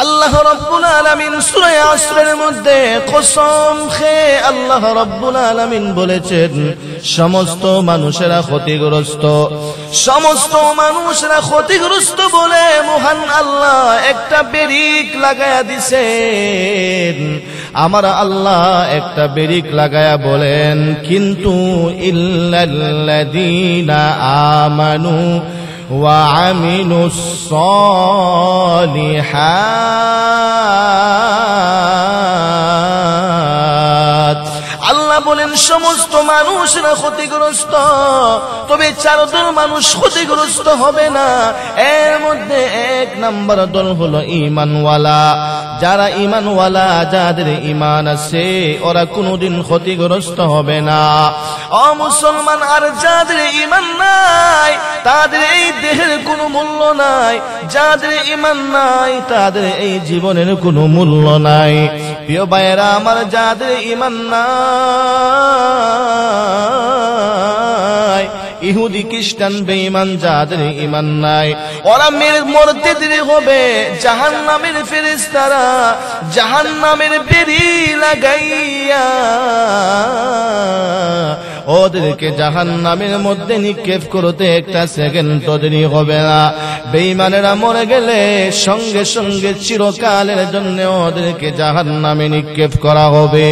আল্লাহ রাব্বুল আলামিন সূরা আসরের মধ্যে কসম খেয়ে আল্লাহ রাব্বুল আলামিন বলেছেন, সমস্ত মানুষেরা ক্ষতিগ্রস্ত, সমস্ত মানুষেরা ক্ষতিগ্রস্ত বলে মহান আল্লাহ একটা বেরিক লাগায়া দিছেন। আমার আল্লাহ একটা বেরিক লাগায়া বলেন, কিন্তু ইল্লাল্লাযীনা আমানু ওয়া আমিলুস সালিহাত। আল্লাহ বলেন সমস্ত মানুষরা ক্ষতিগ্রস্ত, তবে চার দল মানুষ ক্ষতিগ্রস্ত হবে না। এর মধ্যে এক নাম্বার দল হলো ঈমানওয়ালা। যারা ঈমানওয়ালা, যাদের ঈমান আছে, ওরা কোনোদিন ক্ষতিগ্রস্ত হবে না। ও মুসলমান, আর যাদের ঈমান নাই তাদের এই দেহের কোনো মূল্য নাই, যাদের ঈমান নাই তাদের এই জীবনের কোনো মূল্য নাই। প্রিয় ভাইয়েরা আমার, যাদের ঈমান নাই, ইহুদি খ্রিস্টান বেঈমান, যাদের ঈমান নাই, ওরা মরতে দেরি হবে। জাহান্নামের ফেরেশতারা জাহান্নামের বেড়ি লাগাইয়া ওদেরকে জাহান্নামের মধ্যে নিক্ষেপ করতে একটা সেকেন্ড দেরি হবে না। বেঈমানেরা মরে গেলে সঙ্গে সঙ্গে চিরকালের জন্য ওদেরকে জাহান্নামে নিক্ষেপ করা হবে।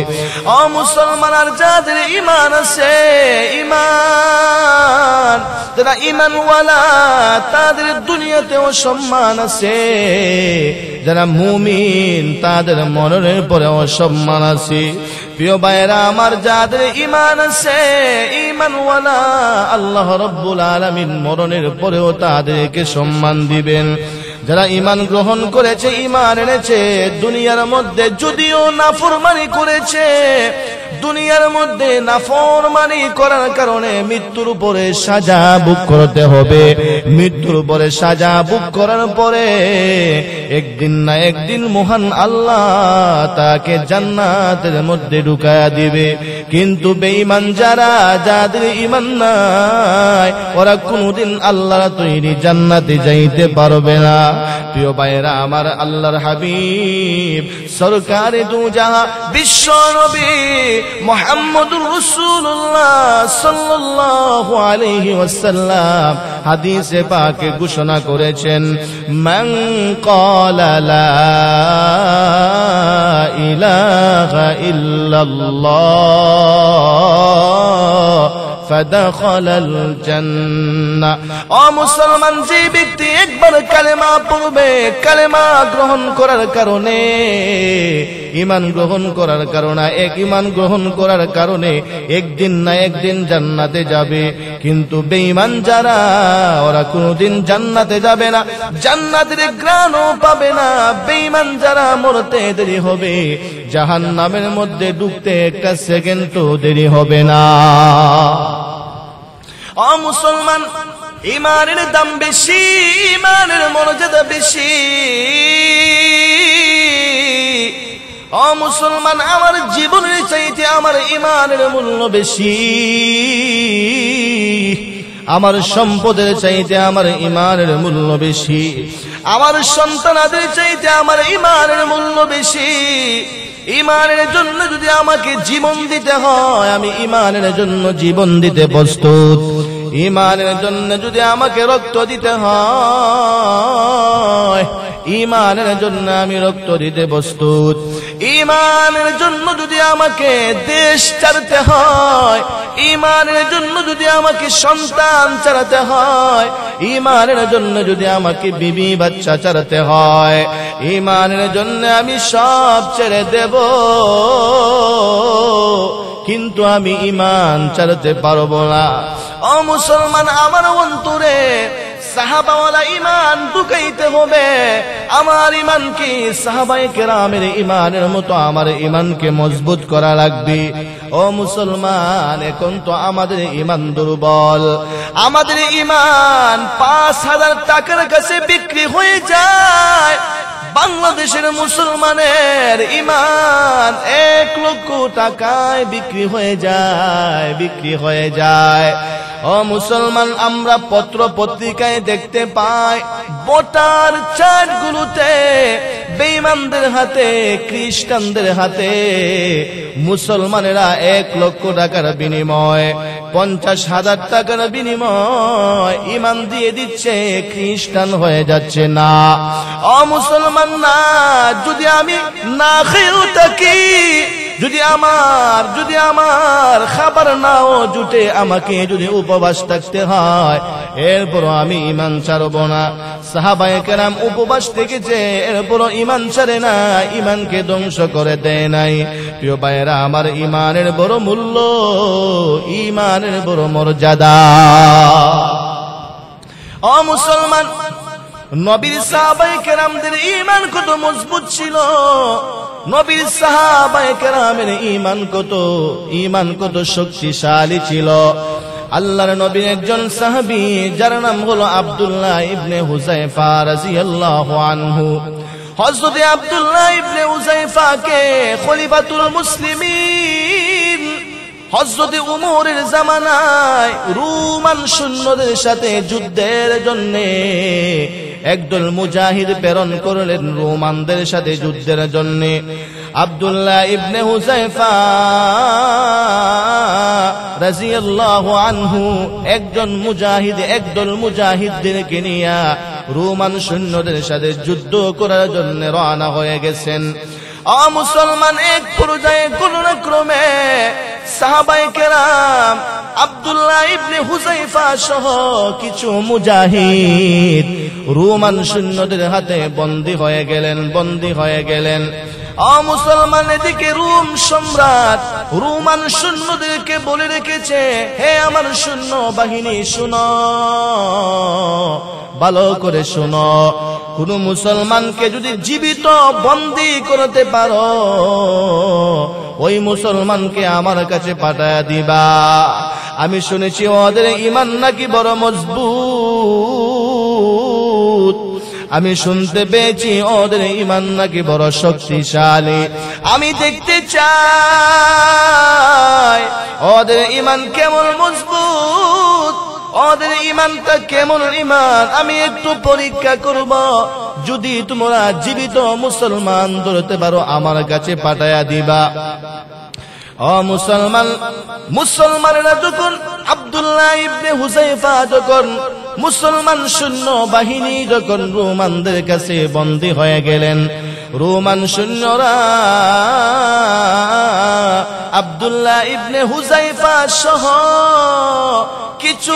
ও মুসলমান, আর যাদের ঈমান আছে, ঈমান, যারা ঈমানওয়ালা, তাদের দুনিয়াতেও সম্মান আছে। যারা মুমিন, তাদের মরণের পরেও সম্মান আছে। প্রিয় ভাইয়েরা আমার, যাদের ঈমান আছে, ঈমানওয়ালা, আল্লাহ রাব্বুল আলামিন মরণের পরেও তাদেরকে সম্মান দিবেন। যারা ঈমান গ্রহণ করেছে, ঈমান এনেছে, দুনিয়ার মধ্যে যদিও নাফরমানি করেছে, দুনিয়ার মধ্যে নাফরমানি করার কারণে মৃত্যুর উপরে সাজা ভোগ করতে হবে। মৃত্যুর উপরে সাজা ভোগ করার পরে একদিন না একদিন মহান আল্লাহ তাকে জান্নাতের মধ্যে ঢুকায়া দিবে। কিন্তু বেঈমান যারা, যাদের ঈমান নাই, ওরা কোনদিন আল্লাহর তৈরি জান্নাতে যাইতে পারবে না। প্রিয় ভাইয়েরা আমার, আল্লাহর হাবিব সরকারে দু জাহান বিশ্ব নবী মুহাম্মদুর রাসূলুল্লাহ সাল্লাল্লাহু আলাইহি ওয়াসাল্লাম হাদিসে পাকে ঘোষণা করেছেন, মান ক্বালা লা ইলাহা ইল্লাল্লাহ ফাদাখালাল জান্নাহ। ও মুসলমান, যে ব্যক্তি একবার কালেমা পড়বে, কালেমা গ্রহণ করার কারণে, ঈমান গ্রহণ করার কারণে, ঈমান গ্রহণ করার কারণে একদিন না একদিন জান্নাতে যাবে। কিন্তু বেঈমান যারা, ওরা কোনোদিন জান্নাতে যাবে না, জান্নাতের ঘ্রাণও পাবে না। বেঈমান যারা মরতে দেরি হবে, জাহান্নামের মধ্যে ঢুকতে একটা সেকেন্ডও দেরি হবে না। ও মুসলমান, ঈমানের দাম বেশি, ঈমানের মর্যাদা বেশি। ও মুসলমান, আমার জীবনের চাইতে আমার ঈমানের মূল্য বেশি। আমার সম্পদের চাইতে আমার ঈমানের মূল্য বেশি। আমার সন্তানাদের চাইতে আমার ঈমানের মূল্য বেশি। ঈমানের জন্য যদি আমাকে জীবন দিতে হয়, আমি ঈমানের জন্য জীবন দিতে প্রস্তুত। ঈমানের জন্য যদি আমাকে রক্ত দিতে হয়, ঈমানের জন্য আমি রক্ত দিতে প্রস্তুত। ঈমানের জন্য যদি আমাকে দেশ ছাড়তে হয়, ঈমানের জন্য যদি আমাকে সন্তান ছাড়তে হয়, ঈমানের জন্য যদি আমাকে বিবি বাচ্চা ছাড়তে হয়, ঈমানের জন্য আমি সব ছেড়ে দেব। কিন্তু আমি ঈমান ছাড়তে পারবো না। ও মুসলমান, আমার অন্তরে সাহাবাওয়ালা ঈমান ঢুকাইতে হবে। আমার ঈমান কি সাহাবায়ে কেরামের ঈমানের মতো আমার ঈমানকে মজবুত করা লাগবে। ও মুসলমান, এখন তো আমাদের ঈমান দুর্বল। আমাদের ঈমান ৫,০০০ টাকার কাছে বিক্রি হয়ে যায়। বাংলাদেশের মুসলমানের ঈমান ১ লক্ষ টাকায় বিক্রি হয়ে যায়, বিক্রি হয়ে যায়। ও মুসলমান, আমরা পত্র পত্রিকায় দেখতে পাই, ভোটার চার্টগুলোতে বেঈমান বেঈমানদের হাতে, খ্রিস্টানদের হাতে মুসলমানেরা 1 লক্ষ টাকার বিনিময়, 50,000 টাকার বিনিময় ঈমান দিয়ে দিচ্ছে, খ্রিস্টান হয়ে যাচ্ছে না। ও মুসলমান না, যদি আমি না খেয়েও থাকি, যদি আমার খাবার নাও জুটে, আমাকে যদি উপবাস থাকতে হয়, এরপরও আমি ঈমান ছাড়ব না। সাহাবায়ে কেরাম উপবাস থেকেছে, এরপরও ঈমান ছাড়ে না, ঈমানকে ধ্বংস করে দেয় নাই। প্রিয় ভাইয়েরা আমার, ঈমানের বড় মূল্য, ঈমানের বড় মর্যাদা। ও মুসলমান, নবীর সাহাবায়ে কেরামদের ঈমান কত মজবুত ছিল, নবীর সাহাবায়ে কেরামের ঈমান কত শক্তিশালী ছিল। আল্লাহর নবীর একজন সাহাবী, যার নাম হলো আব্দুল্লাহ ইবনে হুযায়ফা রাদিয়াল্লাহু আনহু। হযরত আব্দুল্লাহ ইবনে হুযায়ফাকে খলিফাতুল মুসলিমিন হযরত উমরের জামানায় রোমান সৈন্যদের সাথে যুদ্ধের জন্য একদল মুজাহিদ প্রেরণ করলেন, রোমানদের সাথে যুদ্ধের জন্য। আব্দুল্লাহ ইবনে হুযায়ফা রাদিয়াল্লাহু আনহু একদল মুজাহিদদেরকে নিয়ে রোমান সৈন্যদের সাথে যুদ্ধ করার জন্য রওনা হয়ে গেছেন। ও মুসলমান, এক পর্যায়ে কোনক্রমে সাহাবায়ে কেরাম আব্দুল্লাহ ইবনে হুযায়ফা সহ কিছু মুজাহিদ রোমান সৈন্যদের হাতে বন্দী হয়ে গেলেন। ও মুসলমান, এদিকে রোম সম্রাট রোমান সৈন্যদেরকে বলে রেখেছে, হে আমার সৈন্য বাহিনী, শুনো, ভালো করে শুনো, কোন মুসলমানকে যদি জীবিত বন্দী করতে পারো, ওই মুসলমানকে আমার কাছে পাঠায়া দিবা। আমি শুনেছি ওদের ঈমান নাকি বড় মজবুত, আমি শুনতে পেয়েছি ওদের ঈমান নাকি বড় শক্তিশালী। আমি দেখতে চাই ওদের ঈমান কেমন মজবুত, ওদের ঈমানটা কেমন ঈমান, আমি একটু পরীক্ষা করব। যদি তোমরা জীবিত মুসলমান ধরতে পারো, আমার কাছে পাঠায়া দিবা। ও মুসলমানেরা যখন আব্দুল্লাহ ইবনে হুযায়ফা যখন মুসলমান সৈন্য বাহিনী যখন রোমানদের কাছে বন্দী হয়ে গেলেন, রোমান সৈন্যরা আব্দুল্লাহ ইবনে হুযায়ফা সহ কিছু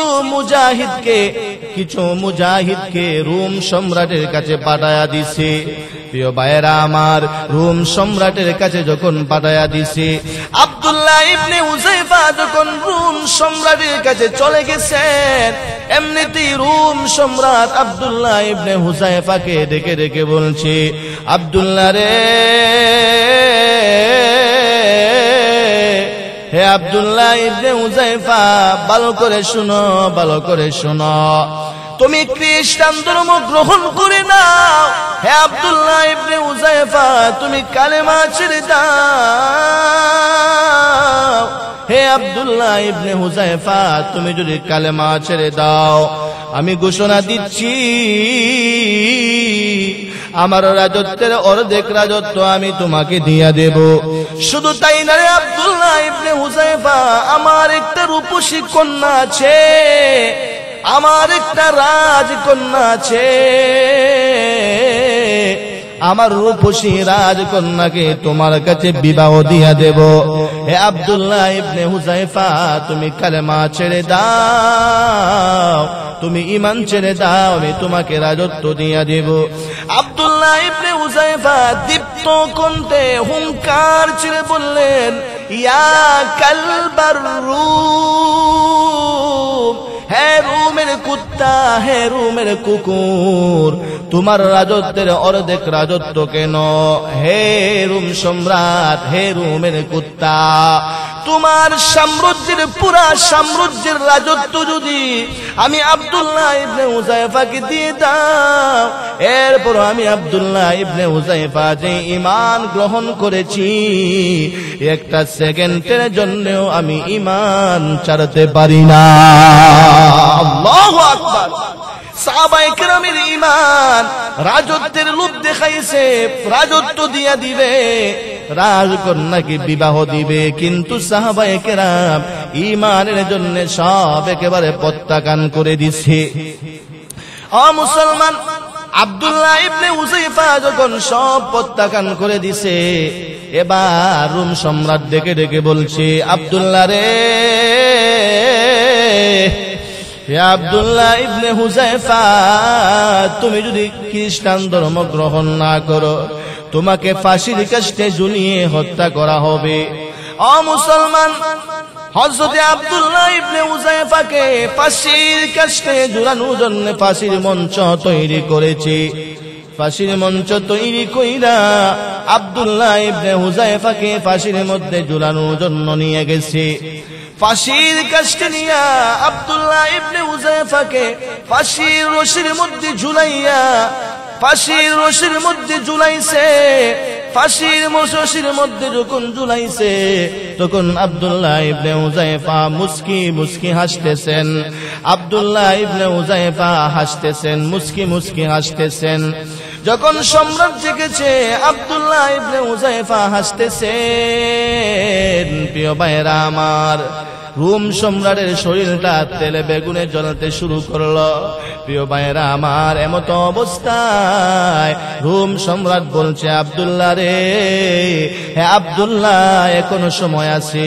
মুজাহিদকে রোম সম্রাটের কাছে পাঠায়া দিছে। প্রিয় ভাইয়েরা আমার, রোম সম্রাটের কাছে যখন পাঠায়া দিছে, আব্দুল্লাহ ইবনে হুযায়ফা যখন রোম সম্রাটের কাছে চলে গেছেন, এমনিতেই রোম সম্রাট আব্দুল্লাহ ইবনে হুযায়ফাকে ডেকে ডেকে বলছে, আব্দুল্লাহ রে, হে আব্দুল্লাহ ইবনে হুযায়ফা, ভালো করে শুনো, তুমি খ্রিস্টান ধর্ম গ্রহণ করে নাও। হে আব্দুল্লাহ ইবনে হুযায়ফা, তুমি কালেমা ছেড়ে দাও। হে আব্দুল্লাহ ইবনে হুযায়ফা, তুমি যদি কালেমা ছেড়ে দাও, আমি ঘোষণা দিচ্ছি, আমার রাজত্বের অর্ধেক রাজত্ব আমি তোমাকে দিয়া দেব। শুধু তাই না রে আব্দুল্লাহ ইবনে হুযায়ফা, আমার একটা রূপসী কন্যা আছে, আমার একটা রাজকন্যা আছে, আমার রূপসী রাজকন্যাকে তোমার কাছে বিবাহ দিয়া দেব। হে আব্দুল্লাহ ইবনে হুযায়ফা, তুমি কালেমা ছেড়ে দাও, তুমি ঈমান ছেড়ে দাও, আমি তোমাকে রাজত্ব দিয়া দেব। আব্দুল্লাহ ইবনে হুযায়ফা দীপ্ত কণ্ঠে হুঙ্কার ছেড়ে বললেন, ইয়া কালবার রূম, হে রোমের কুত্তা, হে রোমের কুকুর, তোমার রাজত্বের অর্ধেক রাজত্ব কেন? হে রোম সম্রাট, হে রোমের কুত্তা, তোমার সাম্রাজ্যের পুরা সাম্রাজ্যের রাজত্ব যদি আমি আব্দুল্লাহ ইবনে হুযায়ফাকে দিয়ে দাও, এরপর আমি আব্দুল্লাহ ইবনে হুযায়ফা যে ঈমান গ্রহণ করেছি, একটা সেকেন্ডের জন্যও আমি ঈমান ছাড়তে পারি না। আল্লাহু আকবার। সাহাবায়ে কেরামের ঈমান রাজত্বের লোভ দেখাইছে, রাজত্ব দিয়া দিবে, রাজকন্যাকে বিবাহ দিবে, কিন্তু সাহাবায়ে কেরাম ঈমানের জন্য সব একেবারে প্রত্যাখ্যান করে দিছে। ও মুসলমান, আব্দুল্লাহ ইবনে হুযায়ফা যখন সব প্রত্যাখ্যান করে দিছে, এবার রোম সম্রাট ডেকে ডেকে বলছে, আব্দুল্লাহ রে, হে আব্দুল্লাহ ইবনে হুযায়ফা, তুমি যদি খ্রিস্টান ধর্ম গ্রহণ না করো, তোমাকে ফাঁসির কাস্টে ঝুলিয়ে হত্যা করা হবে। ও মুসলমান, হযরত আব্দুল্লাহ ইবনে হুযায়ফাকে ফাঁসির কাস্টে ঝুলানোর জন্য ফাঁসির মঞ্চ তৈরি করেছে। ফাঁসির মঞ্চ তৈরি কইরা আব্দুল্লাহ ইবনে হুযায়ফাকে ফাঁসির মধ্যে ঝুলানোর জন্য নিয়ে গেছে। ফাঁসির কাস্টে নিয়া আব্দুল্লাহ ইবনে হুযায়ফাকে ফাঁসির রশির মধ্যে ঝুলাইয়া, ফাঁসির রশির মধ্যে ঝুলাইছে। ফাঁসির রশির মধ্যে যখন ঝুলাইছে, তখন আব্দুল্লাহ ইবনে হুযায়ফা মুস্কি মুস্কি হাসতেছেন। আব্দুল্লাহ ইবনে হুযায়ফা হাসতেছেন, মুস্কি মুস্কি হাসতেছেন। যখন সম্রাট জেগেছে, আব্দুল্লাহ ইবনে হুযায়ফা হাসতেছেন। প্রিয় ভাইরা আমার, রোম সম্রাটের শরীরটা তেলে বেগুনে জ্বলতে শুরু করলো। প্রিয় ভাইরা আমার, এমত অবস্থায় রোম সম্রাট বলছে, আব্দুল্লাহ রে, হে আব্দুল্লাহ, এখনো সময় আছে,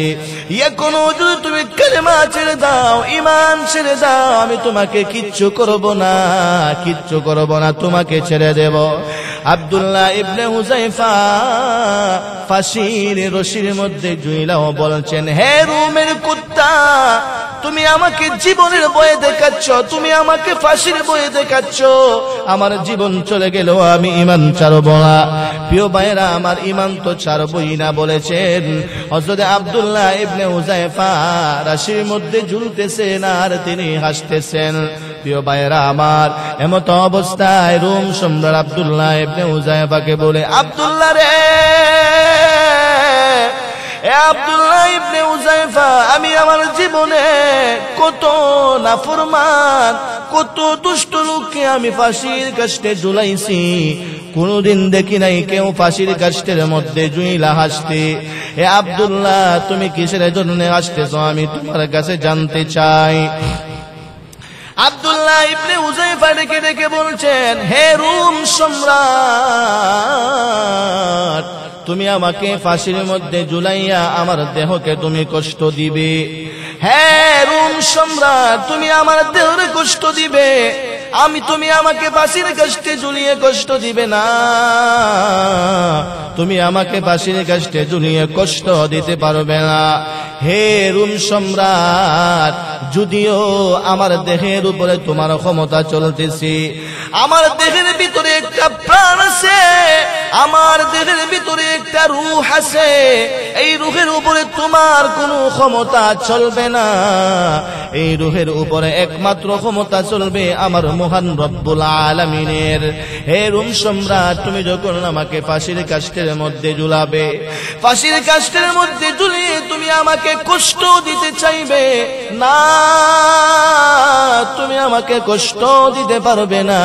এখনো যদি তুমি কালেমা ছেড়ে দাও, ঈমান ছেড়ে দাও, আমি তোমাকে কিচ্ছু করব না, কিচ্ছু করব না, তোমাকে ছেড়ে দেব। আব্দুল্লাহ ইবনে হুযায়ফা ফাঁসির রশির মধ্যে ঝুলাও বলছেন, হে রোমের কুত্তা, তুমি আমাকে জীবনের বয়ে দেখাচ্ছ, তুমি আমাকে ফাঁসির বয়ে দেখাচ্ছ, আমার জীবন চলে গেল, আমি ঈমান ছাড়ব না। প্রিয় ভাইরা আমার, ঈমান তো ছাড়বই না বলেছেন। হযরত আব্দুল্লাহ ইবনে হুযায়ফা রশির মধ্যে ঝুলতেছেন আর তিনি হাসতেছেন। প্রিয় ভাইরা আমার, এমত অবস্থায় রোম সম্রাট আব্দুল্লাহ ইবনে হুযায়ফাকে বলে, আব্দুল্লাহ রে, এ আব্দুল্লাহ ইবনে হুযায়ফা, আমি আমার জীবনে কত নাফরমান, কত দুষ্ট লোককে আমি ফাঁসির কাস্টে ঝুলাইছি, কোনদিন দেখি নাই কেউ ফাঁসির কাস্টের মধ্যে ঝুইলা হাসতে। হে আব্দুল্লাহ, তুমি কিসের জন্য হাসতেছো, আমি তোমার কাছে জানতে চাই। আব্দুল্লাহ ইবনে হুযায়ফা ডেকে ডেকে বলছেন, হে রোম সম্রাট, তুমি আমাকে ফাঁসির মধ্যে ঝুলাইয়া আমার দেহকে তুমি কষ্ট দিবে। হ্যাঁ রোম সম্রাট, তুমি আমার দেহরে কষ্ট দিবে, তুমি আমাকে ফাঁসির কাস্টে ঝুলিয়ে কষ্ট দিবে না, তুমি আমাকে ফাঁসির কাস্টে ঝুলিয়ে কষ্ট দিতে পারবে না। হে রোম সম্রাট, যদিও আমার দেহের উপরে তোমার ক্ষমতা চলতেছে, আমার দেহের ভিতরে একটা প্রাণ আছে, আমার দেহের ভিতরে একটা রূহ আছে, এই রূহের উপরে তোমার কোনো ক্ষমতা চলবে না। এই রূহের উপরে একমাত্র ক্ষমতা চলবে আমার মহান রব্বুল আলামিনের। হে রোম সম্রাট, তুমি যখন আমাকে ফাঁসির কাস্টের মধ্যে ঝুলাবে, ফাঁসির কাস্টের মধ্যে ঝুলিয়ে তুমি আমাকে কষ্ট দিতে চাইবে না, তুমি আমাকে কষ্ট দিতে পারবে না।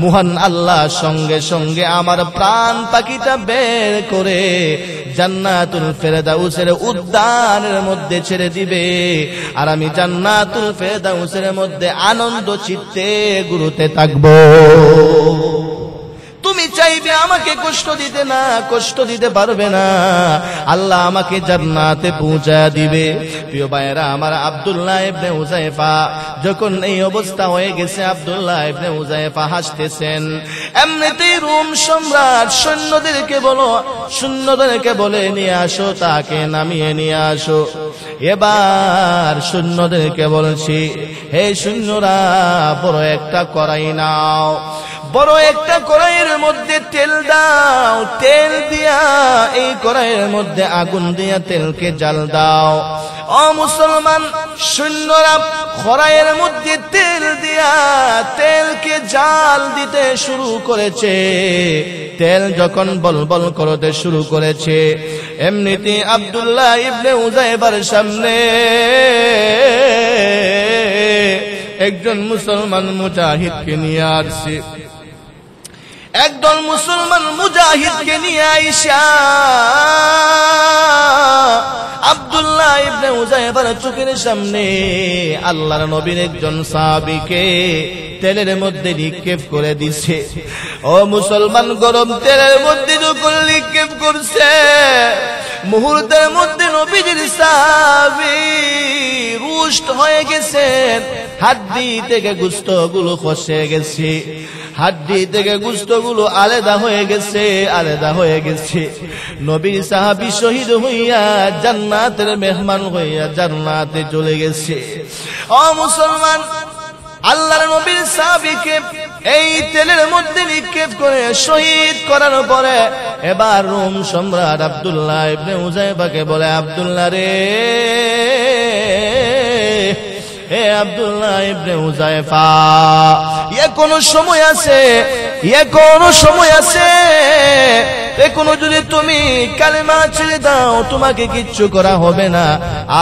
মহান আল্লাহ সঙ্গে সঙ্গে আমার প্রাণ পাখিটা বের করে জান্নাতুল ফেরদাউসের উদ্যানের মধ্যে ছেড়ে দিবে, আর আমি জান্নাতুল ফেরদাউসের মধ্যে আনন্দ চিত্তে ঘুরতে থাকবো। তুমি চাইবে আমাকে কষ্ট দিতে, না, কষ্ট দিতে পারবে না, আল্লাহ আমাকে জান্নাতে পৌঁছায়া দিবে। প্রিয় ভাইরা আমার, আব্দুল্লাহ ইবনে হুযায়ফা যখন এই অবস্থা হয়ে গেছে, আব্দুল্লাহ ইবনে হুযায়ফা হাসতেছেন। এমনিতেই রোম সম্রাট সৈন্যদেরকে বলে নিয়ে আসো, তাকে নামিয়ে নিয়ে আসো। এবার সৈন্যদেরকে বলছি, হে সৈন্যরা, বড় একটা কড়াই নাও, বড় একটা কড়াইয়ের মধ্যে তেল দাও, তেল দিয়া এই কড়াইয়ের মধ্যে আগুন দিয়া তেলকে জাল দাও। ও মুসলমান, সৈন্যরা কড়াইয়ের মধ্যে তেল দিয়া তেলকে জাল দিতে শুরু করেছে। তেল যখন বলবল করতে শুরু করেছে, এমনিতে আব্দুল্লাহ ইবনে হুযায়ফার সামনে একজন মুসলমান মুজাহিদকে নিয়ে আসছে। একদল মুসলমান মুজাহিদকে নিয়ে আইসা আব্দুল্লাহ ইবনে হুযায়ফার চোখের সামনে আল্লাহর নবীর একজন সাহাবীকে তেলের মধ্যে নিক্ষেপ করে দিছে। ও মুসলমান, গরম তেলের মধ্যে যখন নিক্ষেপ করছে, মুহূর্তের মধ্যে নবীজির সাহাবী রুষ্ট হয়ে গেছেন। হাড্ডি থেকে গোশতগুলো খসে গেছে, হাড্ডি থেকে গোশতগুলো আলাদা হয়ে গেছে, আলাদা হয়ে গেছে। নবীর সাহাবী শহীদ হইয়া জান্নাতের মেহমান হইয়া জান্নাতে চলে গেছে। ও মুসলমান, আল্লাহর নবীর সাহাবীকে এই তেলের মধ্যে নিক্ষেপ করে শহীদ করার পরে এবার রোম সম্রাট আব্দুল্লাহ ইবনে হুযায়ফাকে বলে, আব্দুল্লাহ রে, হে আব্দুল্লাহ ইবনে হুযায়ফা, এখনো সময় আছে, এখনো সময় আছে, এখনো যদি তুমি কালেমা ছেড়ে দাও তোমাকে কিচ্ছু করা হবে না।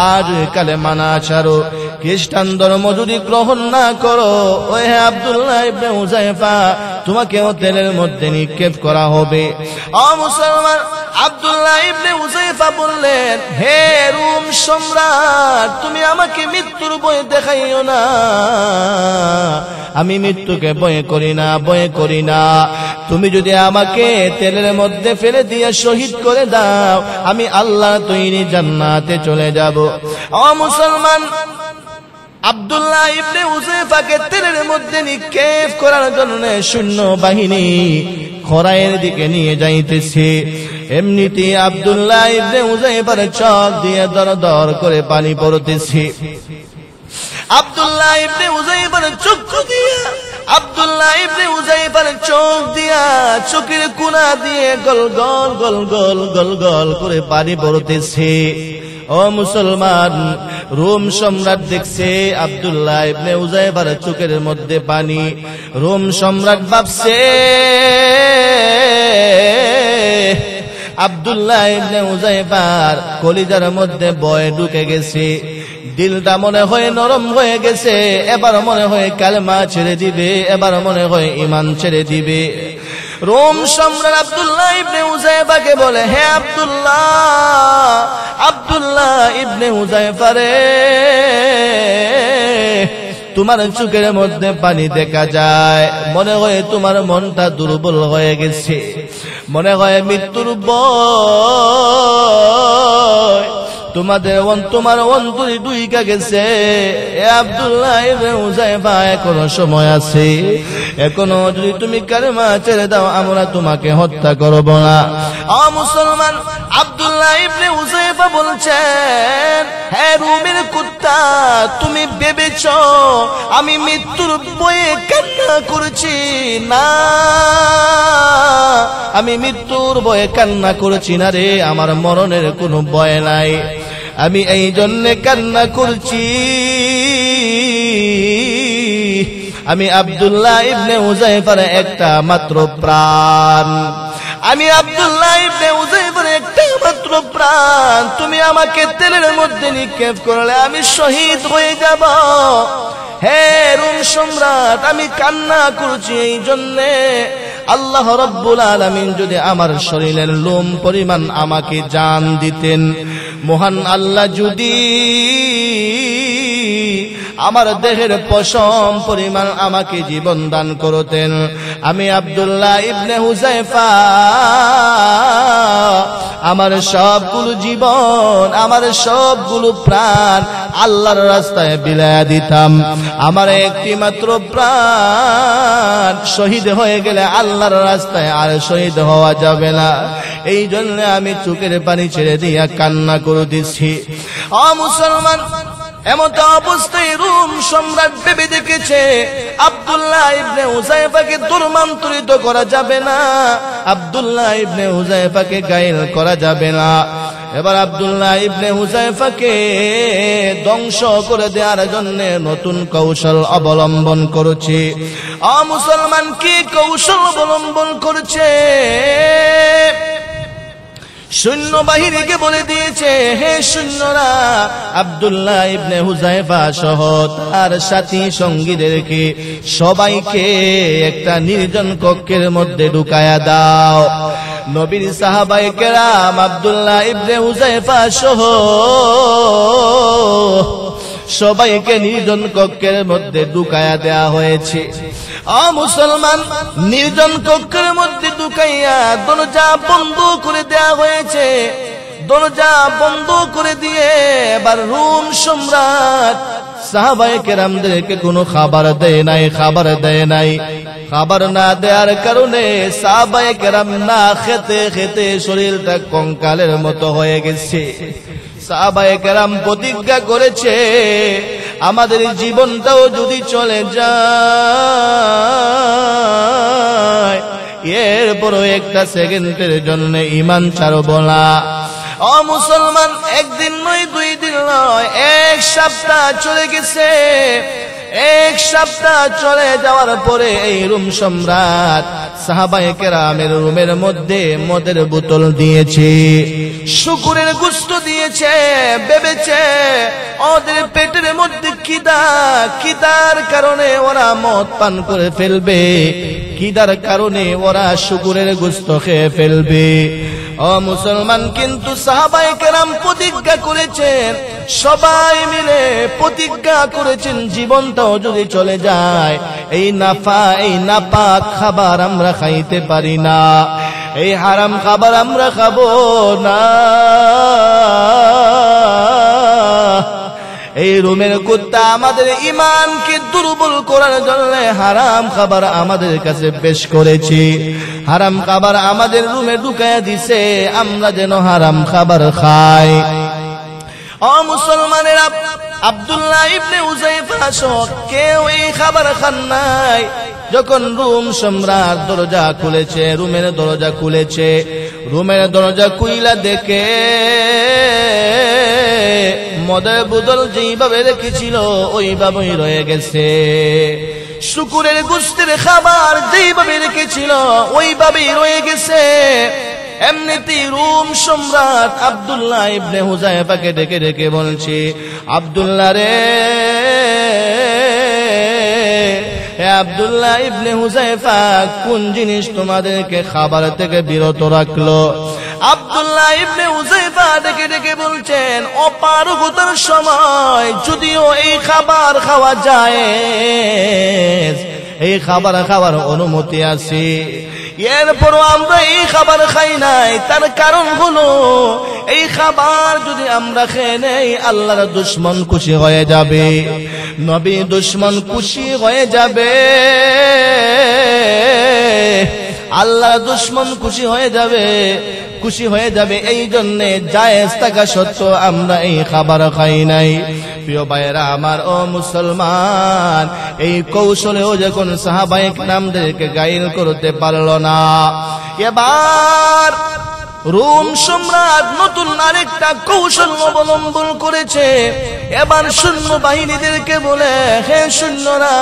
আর কালেমা না ছাড়ো, খ্রিস্টান ধর্ম যদি গ্রহণ না করো, ওই হে আব্দুল্লাহ ইবনে হুযায়ফা, তোমাকেও তেলের মধ্যে নিক্ষেপ করা হবে। ও মুসলমান, আব্দুল্লাহ ইবনে হুযায়ফা বললেন, হে রোম সম্রাট, তুমি আমাকে মৃত্যুর ভয় দেখাইও না, আমি মৃত্যুকে ভয় করি না, ভয় করি না। তুমি যদি আমাকে তেলের মধ্যে ফেলে দিয়ে শহীদ করে দাও, আমি আল্লাহ তৈরি জান্নাতে চলে যাব। ও মুসলমান, আব্দুল্লাহ ইবনে হুযায়ফাকে তেলের মধ্যে নিক্ষেপ করার জন্য সৈন্য বাহিনী খরায়ের দিকে নিয়ে যাইতেছে। এমনিতে আব্দুল্লাহ ইবনে হুযায়ফার চোখ দিয়ে দর দর করে পানি পড়তেছে। আব্দুল্লাহ ইবনে হুযায়ফার চক্ষু দিয়ে, আব্দুল্লাহ ইবনে হুযায়ফার চোখ দিয়া, চোখের কোনা দিয়ে গল গল গল গল গল গল করে পানি পড়তেছে। ও মুসলমান, রোম সম্রাট দেখছে আব্দুল্লাহ ইবনে হুযায়ফার চোখের মধ্যে পানি। রোম সম্রাট ভাবছে আব্দুল্লাহ ইবনে হুযায়ফার কলিজার মধ্যে ভয় ঢুকে গেছে, দিলটা মনে হয় নরম হয়ে গেছে, এবার মনে হয় কালেমা ছেড়ে দিবে, এবার মনে হয় ঈমান ছেড়ে দিবে। রোম সম্রাট আব্দুল্লাহ ইবনে হুযায়ফাকে বলে, হে আব্দুল্লাহ, আব্দুল্লাহ ইবনে হুযায়ফা রে, তোমার চোখের মধ্যে পানি দেখা যায়, মনে হয় তোমার মনটা দুর্বল হয়ে গেছে, মনে হয় মৃত্যুর ভয় তোমার অন্তরে ডুইকা গেছে। এ আব্দুল্লাহ ইবনে হুযায়ফা, এখনো সময় আছে, এখনো যদি তুমি কালেমা ছেড়ে দাও আমরা তোমাকে হত্যা করব না। ও মুসলমান, আব্দুল্লাহ ইবনে হুযায়ফা বলছেন, হে রোমের কুত্তা, তুমি ভেবেছো আমি মৃত্যুর ভয়ে কান্না করেছি? না, আমি মৃত্যুর ভয়ে কান্না করেছি না রে, আমার মরণের কোনো ভয় নাই, আমি এই জন্যে কান্না করছি, আমি আব্দুল্লাহ ইবনে হুযায়ফার একটা মাত্র প্রাণ, আমি আব্দুল্লাহ ইবনে হুযায়ফার একটা মাত্র প্রাণ, তুমি আমাকে তেলের মধ্যে নিক্ষেপ করলে আমি শহীদ হয়ে যাব। হে রোম সম্রাট, আমি কান্না করছি এই জন্যে, আল্লাহ রাব্বুল আলামিন যদি আমার শরীরের লোম পরিমাণ আমাকে জান দিতেন, মহান আল্লাহ যদি আমার দেহের পশম পরিমাণ আমাকে জীবন দান করতেন, আমি আব্দুল্লাহ ইবনে হুযায়ফা আমার সবগুলো জীবন, আমার সবগুলো প্রাণ আল্লাহর রাস্তায় বিলায়া দিতাম। আমার একটি মাত্র প্রাণ শহীদ হয়ে গেলে আল্লাহর রাস্তায় আর শহীদ হওয়া যাবে না, এই জন্য আমি চোখের পানি ছেড়ে দিয়া কান্না করে দিচ্ছি। ও মুসলমান, এমত অবস্থায় রোম সম্রাট ভেবে দেখেছে আব্দুল্লাহ ইবনে হুযায়ফাকে ধর্মান্তরিত করা যাবে না, আব্দুল্লাহ ইবনে হুযায়ফাকে গায়েল করা যাবে না। এবার আব্দুল্লাহ ইবনে হুযায়ফাকে ধ্বংস করে দেওয়ার জন্য নতুন কৌশল অবলম্বন করেছে। মুসলমান কি কৌশল অবলম্বন করছে? সৈন্যবাহিনীকে বলে দিয়েছে, হে সৈন্যরা, আব্দুল্লাহ ইবনে হুযায়ফা সহ তার সাথী সঙ্গীদেরকে সবাইকে একটা নির্জন কক্ষের মধ্যে ঢুকায়া দাও। নবীর সাহাবায়ে কেরাম আব্দুল্লাহ ইবনে হুযায়ফা সহ সবাইকে নির্জন কক্ষের মধ্যে ঢুকায়া দেয়া হয়েছে। মুসলমান, নির্জন কক্ষের মধ্যে ঢুকাইয়া দরজা বন্ধ করে দেয়া হয়েছে। দরজা বন্ধ করে দিয়ে এবার রোম সম্রাট সাহাবায়ে কেরামদেরকে কোনো খাবার দেয় নাই। খাবার না দেওয়ার কারণে সাহাবায়ে কেরাম না খেতে খেতে শরীরটা কঙ্কালের মতো হয়ে গেছে। সাহাবায়ে কেরাম প্রতিজ্ঞা করেছে, আমাদের জীবনটাও যদি চলে যায় এরপরও একটা সেকেন্ডের জন্য ঈমান ছাড়ব না। মুসলমান, একদিন নয়, 2 দিন নয়, 1 সপ্তাহ চলে গেছে। 1 সপ্তাহ চলে যাওয়ার পরে এই রোম সম্রাট সাহাবায়ে কেরামের রুমের মধ্যে মদের বোতল দিয়েছে, শুকুরের গোশত দিয়েছে। ভেবেছে ওদের পেটের মধ্যে খিদার কারণে ওরা মদ পান করে ফেলবে, খিদার কারণে ওরা শুকুরের গোশত খেয়ে ফেলবে। মুসলমান, কিন্তু সাহাবায়ে কেরাম প্রতিজ্ঞা করেছেন, সবাই মিলে প্রতিজ্ঞা করেছেন, জীবনটাও যদি চলে যায় এই নাপাক খাবার আমরা খাইতে পারি না, এই হারাম খাবার আমরা খাবো না। এই রুমের কুত্তা আমাদের ঈমানকে দুর্বল করার জন্য হারাম খাবার আমাদের কাছে পেশ করেছে, হারাম খাবার আমাদের রুমে ঢুকায়া দিছে, আমরা যেন হারাম খাবার খাই। মুসলমানেরা, আব্দুল্লাহ ইবনে হুযায়ফা সহ কেউ এই খাবার খান নাই। যখন রোম সম্রাট দরজা খুলেছে, রুমের দরজা খুইলা দেখে মদের বোতল যেইভাবে রেখেছিল ওইভাবেই রয়ে গেছে, শুকুরের গোশতের খাবার যেইভাবে রেখেছিল ওইভাবেই রয়ে গেছে। এমনিতেই রোম সম্রাট আব্দুল্লাহ ইবনে হুযায়ফাকে ডেকে ডেকে বলছে, আব্দুল্লাহ রে, আব্দুল্লাহ ইবনে হুযায়ফা কোন জিনিস তোমাদেরকে খাবার থেকে বিরত রাখলো? আব্দুল্লাহ ইবনে হুযায়ফা ডেকে ডেকে বলছেন, অপারগতার সময় যদিও এই খাবার খাওয়া যায়, এই খাবার খাওয়ার অনুমতি আছে, এরপরও আমরা এই খাবার খাই নাই। তার কারণ হলো এই খাবার যদি আমরা খেয়ে নেই আল্লাহর দুশমন খুশি হয়ে যাবে, নবী দুশমন খুশি হয়ে যাবে, আল্লাহর দুশমন খুশি হয়ে যাবে। এই জন্য জায়েজ থাকা সত্ত্বেও আমরা এই খাবার খাই নাই। প্রিয় ভাইয়েরা আমার, ও মুসলমান, এই কৌশলেও যখন সাহাবায়ে কেরামদেরকে গাইল করতে পারল না, এবার রোম সম্রাট নতুন আরেকটা কৌশল অবলম্বন করেছে। এবার সৈন্য বাহিনীদেরকে বলে, হে সৈন্যরা,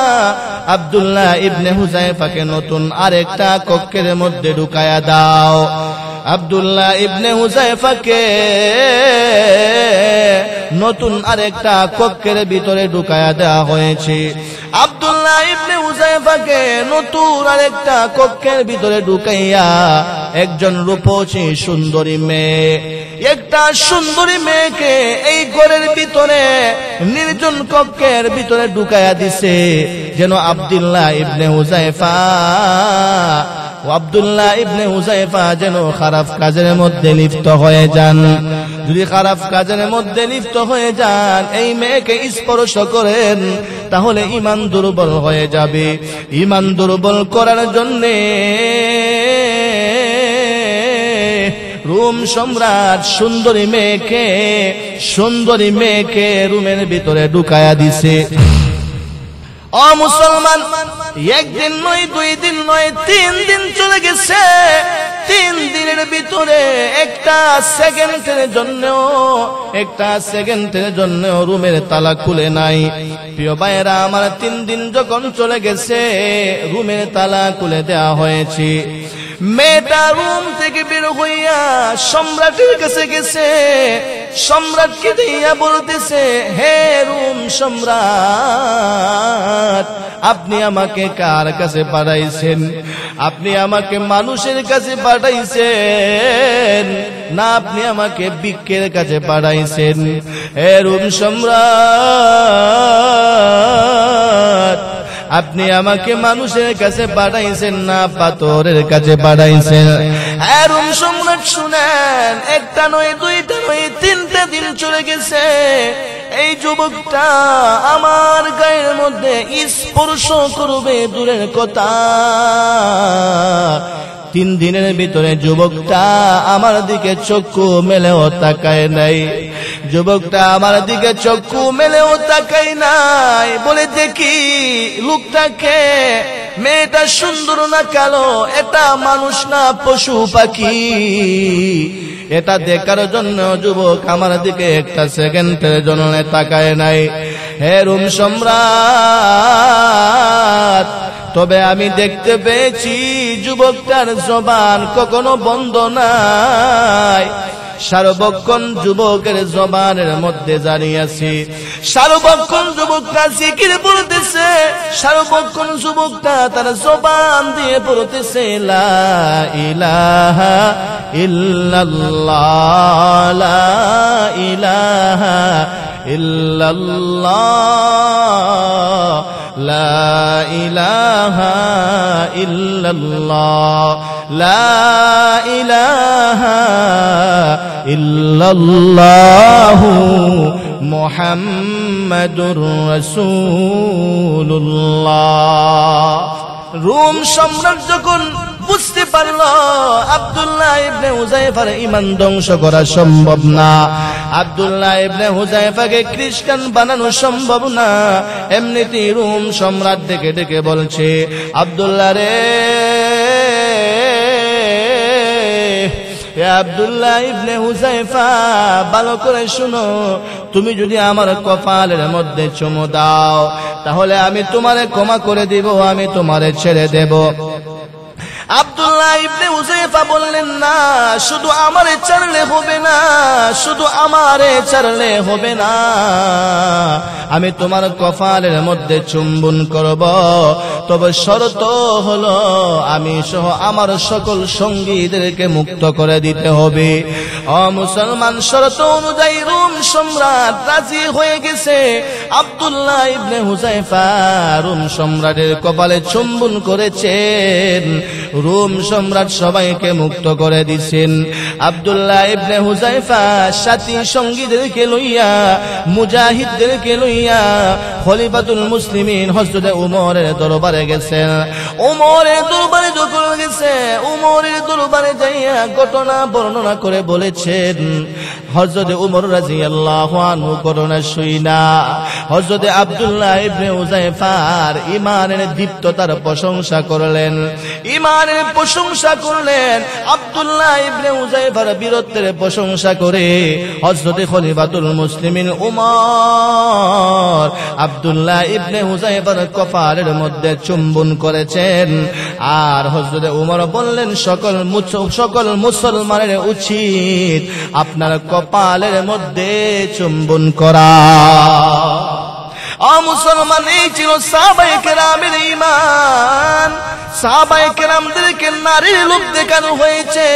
আব্দুল্লাহ ইবনে হুযায়ফাকে নতুন আরেকটা কক্ষের মধ্যে ঢুকায়া দাও। আব্দুল্লাহ ইবনে হুযায়ফাকে নতুন আরেকটা কক্ষের ভিতরে ঢুকায়া দেওয়া হয়েছে। আব্দুল্লাহ ইবনে হুযায়ফাকে নতুন আরেকটা কক্ষের ভিতরে ঢুকাইয়া একজন রূপসী সুন্দরী মেয়ে, একটা সুন্দরী মেয়েকে এই ঘরের ভিতরে নির্জন কক্ষের ভিতরে ঢুকায়া দিছে, যেন আব্দুল্লাহ ইবনে হুযায়ফা যেন খারাপ কাজের মধ্যে লিপ্ত হয়ে যান। যদি খারাপ কাজের মধ্যে লিপ্ত হয়ে যান, এই মেয়েকে স্পর্শ করেন, তাহলে ঈমান দুর্বল হয়ে যাবে। ঈমান দুর্বল করার জন্যে রোম সম্রাট সুন্দরী মেয়েকে রুমের ভিতরে ঢুকায়া দিছে। মুসলমান, 1 দিন নয়, 2 দিন নয়, 3 দিন চলে গেছে। 3 দিনের ভিতরে একটা সেকেন্ডের জন্য রুমের তালা খুলে নাই। প্রিয় ভাইয়েরা আমার, 3 দিন যখন চলে গেছে রুমের তালা খুলে দেওয়া হয়েছে। মেয়েটা রুম থেকে বের হইয়া সম্রাটের কাছে গেছে। সম্রাটকে দিয়া বলতেছে, হে রুম সম্রাট, আপনি আমাকে কার কাছে পাঠাইছেন? আপনি আমাকে মানুষের কাছে পাঠাইছেন না আপনি আমাকে ভিক্ষের কাছে পাঠাইছেন? হে রুম সম্রাট, আপনি আমাকে মানুষের কাছে পাঠাইছেন না পাথরের কাছে পাঠাইছেন? হে রুম সম্রাট শুনেন, একটা নয়, দুইটা নয়, তিনটা দিন চলে গেছে। এই যুবকটা আমার গায়ের মধ্যে স্পর্শ করবে দূরের কথা, 3 দিনের ভিতরে যুবকটা আমার দিকে চক্ষু মেলেও তাকায় নাই। যুবকটা আমার দিকে চক্ষু মেলেও তাকায় নাই। বলে দেখি লোকটাকে, মেয়েটা সুন্দর না কালো, এটা মানুষ না পশু পাখি? এটা দেখার জন্য যুবক আমার দিকে একটা সেকেন্ডের জন্য তাকায় নাই। হে রুম সম্রাট, তবে আমি দেখতে পেয়েছি যুবকটার জবান কখনো বন্ধ নাই। সার্বক্ষণ যুবকের জবানের মধ্যে জানিয়ে আছি, সার্বক্ষণ যুবকটা জিকির পড়তেছে, সার্বক্ষণ যুবকটা তার জবান দিয়ে পড়তেছে লা ইলাহা ইল্লাল্লাহ, লা ইলাহা ইল্লাল্লাহ, লা ইলাহা ইল্লাল্লাহ, লা ইলাহা ইল্লাল্লাহু মুহাম্মাদুর রাসূলুল্লাহ। রোম সম্রাট যখন বুঝতে পারল আব্দুল্লাহ ইবনে হুযায়ফার ঈমান ধ্বংস করা সম্ভব না, আব্দুল্লাহ ইবনে হুযায়ফাকে খ্রিস্টান বানানো সম্ভব না, এমনিতেই রোম সম্রাট ডেকে ডেকে বলছে, আব্দুল্লাহ রে, আব্দুল্লাহ ইবনে হুযায়ফা, ভালো করে শুনো, তুমি যদি আমার কপালের মধ্যে চুমু দাও তাহলে আমি তোমারে ক্ষমা করে দিব, আমি তোমারে ছেড়ে দেব। আব্দুল্লাহ ইবনে হুযায়ফা বললেন, না, শুধু আমারে ছাড়লে হবে না, শুধু আমারে ছাড়লে হবে না, আমি তোমার কপালের মধ্যে চুম্বন করব, তবে শর্ত হলো আমি সহ আমার সকল সঙ্গীদেরকে মুক্ত করে দিতে হবে। ও মুসলমান, শর্ত অনুযায়ী রোম সম্রাট রাজি হয়ে গেছে। আব্দুল্লাহ ইবনে হুযায়ফা রোম সম্রাটের কপালে চুম্বন করেছেন, রোম সম্রাট সবাইকে মুক্ত করে দিছেন। আব্দুল্লাহ ইবনে হুযায়ফা সাথী সঙ্গীদেরকে লইয়া, মুজাহিদদেরকে লইয়া খলিফাতুল মুসলিমিন হযরত উমরের দরবারে গেছেন। উমরের দরবারে যখন গেছে, উমরের দরবারে যাইয়া ঘটনা বর্ণনা করে বলেছেন, হযরত উমর রাদিয়াল্লাহু আনহু ঘটনা শুইনা হযরত আব্দুল্লাহ ইবনে হুযায়ফার ঈমানের দীপ্ততার প্রশংসা করলেন, ঈমানের প্রশংসা করলেন। আব্দুল্লাহ ইবনে হুযায়ফার বীরত্বের প্রশংসা করে হযরত খলিফাতুল মুসলিমিন উমর আব্দুল্লাহ ইবনে হুযায়ফার কপালের মধ্যে চুম্বন করেছেন। আর হযরত উমর বললেন, সকল মুসলমানের উচিত আপনার কপালের মধ্যে চুম্বন করা। মুসলমান, এই ছিল সাহাবায়ে কেরামের ঈমান। সাহাবায়ে কেরামদেরকে নারীর লোভ দেখানো হয়েছে,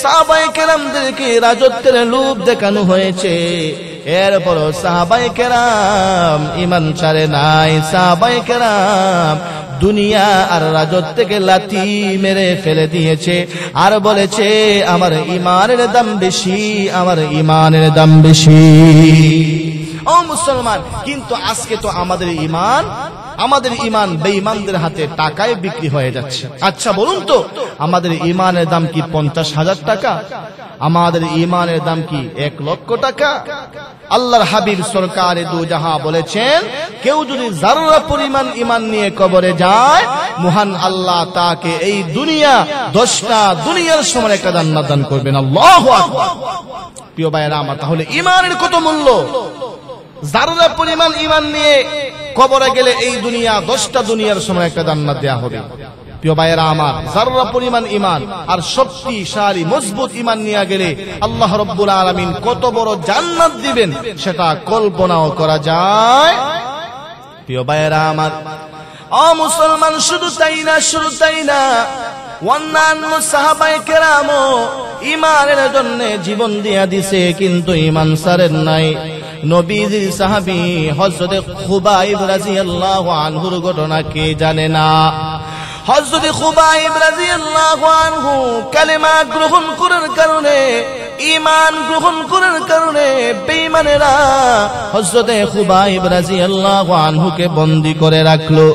সাহাবায়ে কেরামদেরকে রাজত্বের লোভ দেখানো হয়েছে, এরপরও সাহাবায়ে কেরাম ঈমান ছাড়ে নাই। সাহাবায়ে কেরাম দুনিয়া আর রাজত্ব থেকে লাথি মেরে ফেলে দিয়েছে, আর বলেছে আমার ঈমানের দাম বেশি, আমার ঈমানের দাম বেশি। ও মুসলমান, কিন্তু আজকে তো আমাদের ঈমান বেঈমানদের হাতে টাকায় বিক্রি হয়ে যাচ্ছে। আচ্ছা বলুন তো, আমাদের ঈমানের দাম কি 50,000 টাকা? আমাদের ঈমানের দাম কি 1 লক্ষ টাকা? আল্লাহর হাবিব সরকারে দু জাহান বলেছেন, কেউ যদি যারা পরিমাণ ঈমান নিয়ে কবরে যায়, মহান আল্লাহ তাকে এই দুনিয়া 10টা দুনিয়ার সমান একটা জান্নাত দান করবেন। আল্লাহু আকবার। প্রিয় ভাইরা আমার, তাহলে ঈমানের কত মূল্য! যারা পরিমাণ ঈমান নিয়ে কবরে গেলে এই দুনিয়া 10টা দুনিয়ার সমান একটা জান্নাত দেয়া হবে। প্রিয় ভাইয়েরা আমার, যাররা পরিমাণ ঈমান আর শক্তিশালী মজবুত ঈমান নিয়ে গেলে আল্লাহ রাব্বুল আলামিন কত বড় জান্নাত দিবেন সেটা কল্পনাও করা যায়। প্রিয় ভাইয়েরা আমার, মুসলমান শুধু তাই না অন্যান্য সাহাবায়ে কেরামও ঈমানের জন্য জীবন দিয়া দিছে, কিন্তু ঈমান ছাড়েন নাই। নবীজির সাহাবী হযরত খুবাইব রাদিয়াল্লাহু আনহুর ঘটনা কে জানে না? হযরত খুবাইব রাদিয়াল্লাহু আনহু কালেমা গ্রহণ করার কারণে, ঈমান গ্রহণ করার কারণে বেঈমানেরা হযরত খুবাইব রাদিয়াল্লাহু আনহুকে বন্দী করে রাখলো।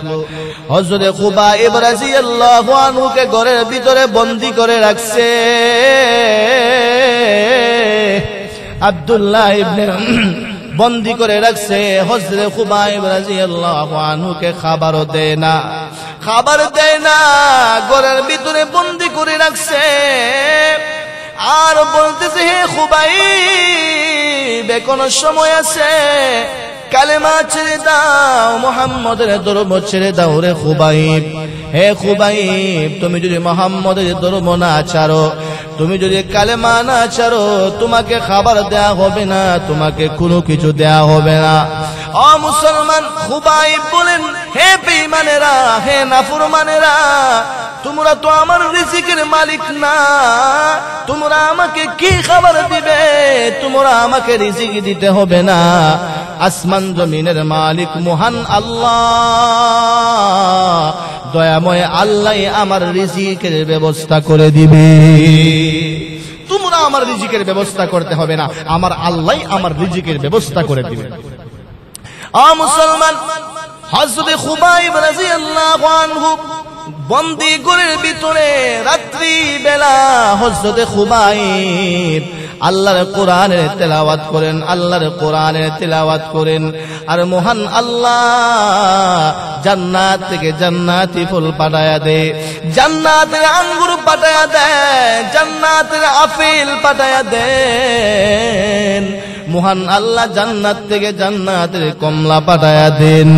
হযরত খুবাইব রাদিয়াল্লাহু আনহুকে ঘরের ভিতরে বন্দী করে রাখছে। আব্দুল্লাহ ইবনে বন্দী করে রাখছে। হযরত খুবাইব রাদিয়াল্লাহু আনহুকে খাবারও দেয় না, ঘরের ভিতরে বন্দী করে রাখছে। আর বলতেছে, হে খুবাইব, এখনো সময় আছে, কালেমা ছেড়ে দাও, মুহাম্মদের ধর্ম ছেড়ে দাও রে খুবাইব। হে খুবাইব, তুমি যদি মুহাম্মদের ধর্ম না ছাড়ো, তুমি যদি কালেমা না ছাড়ো, তোমাকে খাবার দেয়া হবে না, তোমাকে কোনো কিছু দেয়া হবে না। মুসলমান, খুবাইব বলেন, হে বেঈমানেরা, হে নাফরমানেরা, তোমরা তো আমার রিজিকের মালিক না, তোমরা আমাকে কি খাবার দিবে? তোমরা আমাকে রিজিক দিতে হবে না, আসমান জমিনের মালিক মহান আল্লাহ, দয়াময় আল্লাহ আমার রিজিকের ব্যবস্থা করে দিবে। তোমরা আমার রিজিকের ব্যবস্থা করতে হবে না, আমার আল্লাহ আমার রিজিকের ব্যবস্থা করে দিবে। মুসলমান, হযরত খুবাইব রাদিয়াল্লাহু আনহু বন্দী ঘরের ভিতরে রাত্রি বেলা হযরত খুবাইব আল্লাহর কোরআনের তেলাওয়াত করেন, আর মহান আল্লাহ জান্নাত থেকে জান্নাতি ফুল পাঠায়া দেয়, জান্নাতের আঙ্গুর পাঠায়া দেয়, জান্নাতের আপেল পাঠায়া দেন। মহান আল্লাহ জান্নাত থেকে জান্নাতের কমলা পাঠায়া দেন।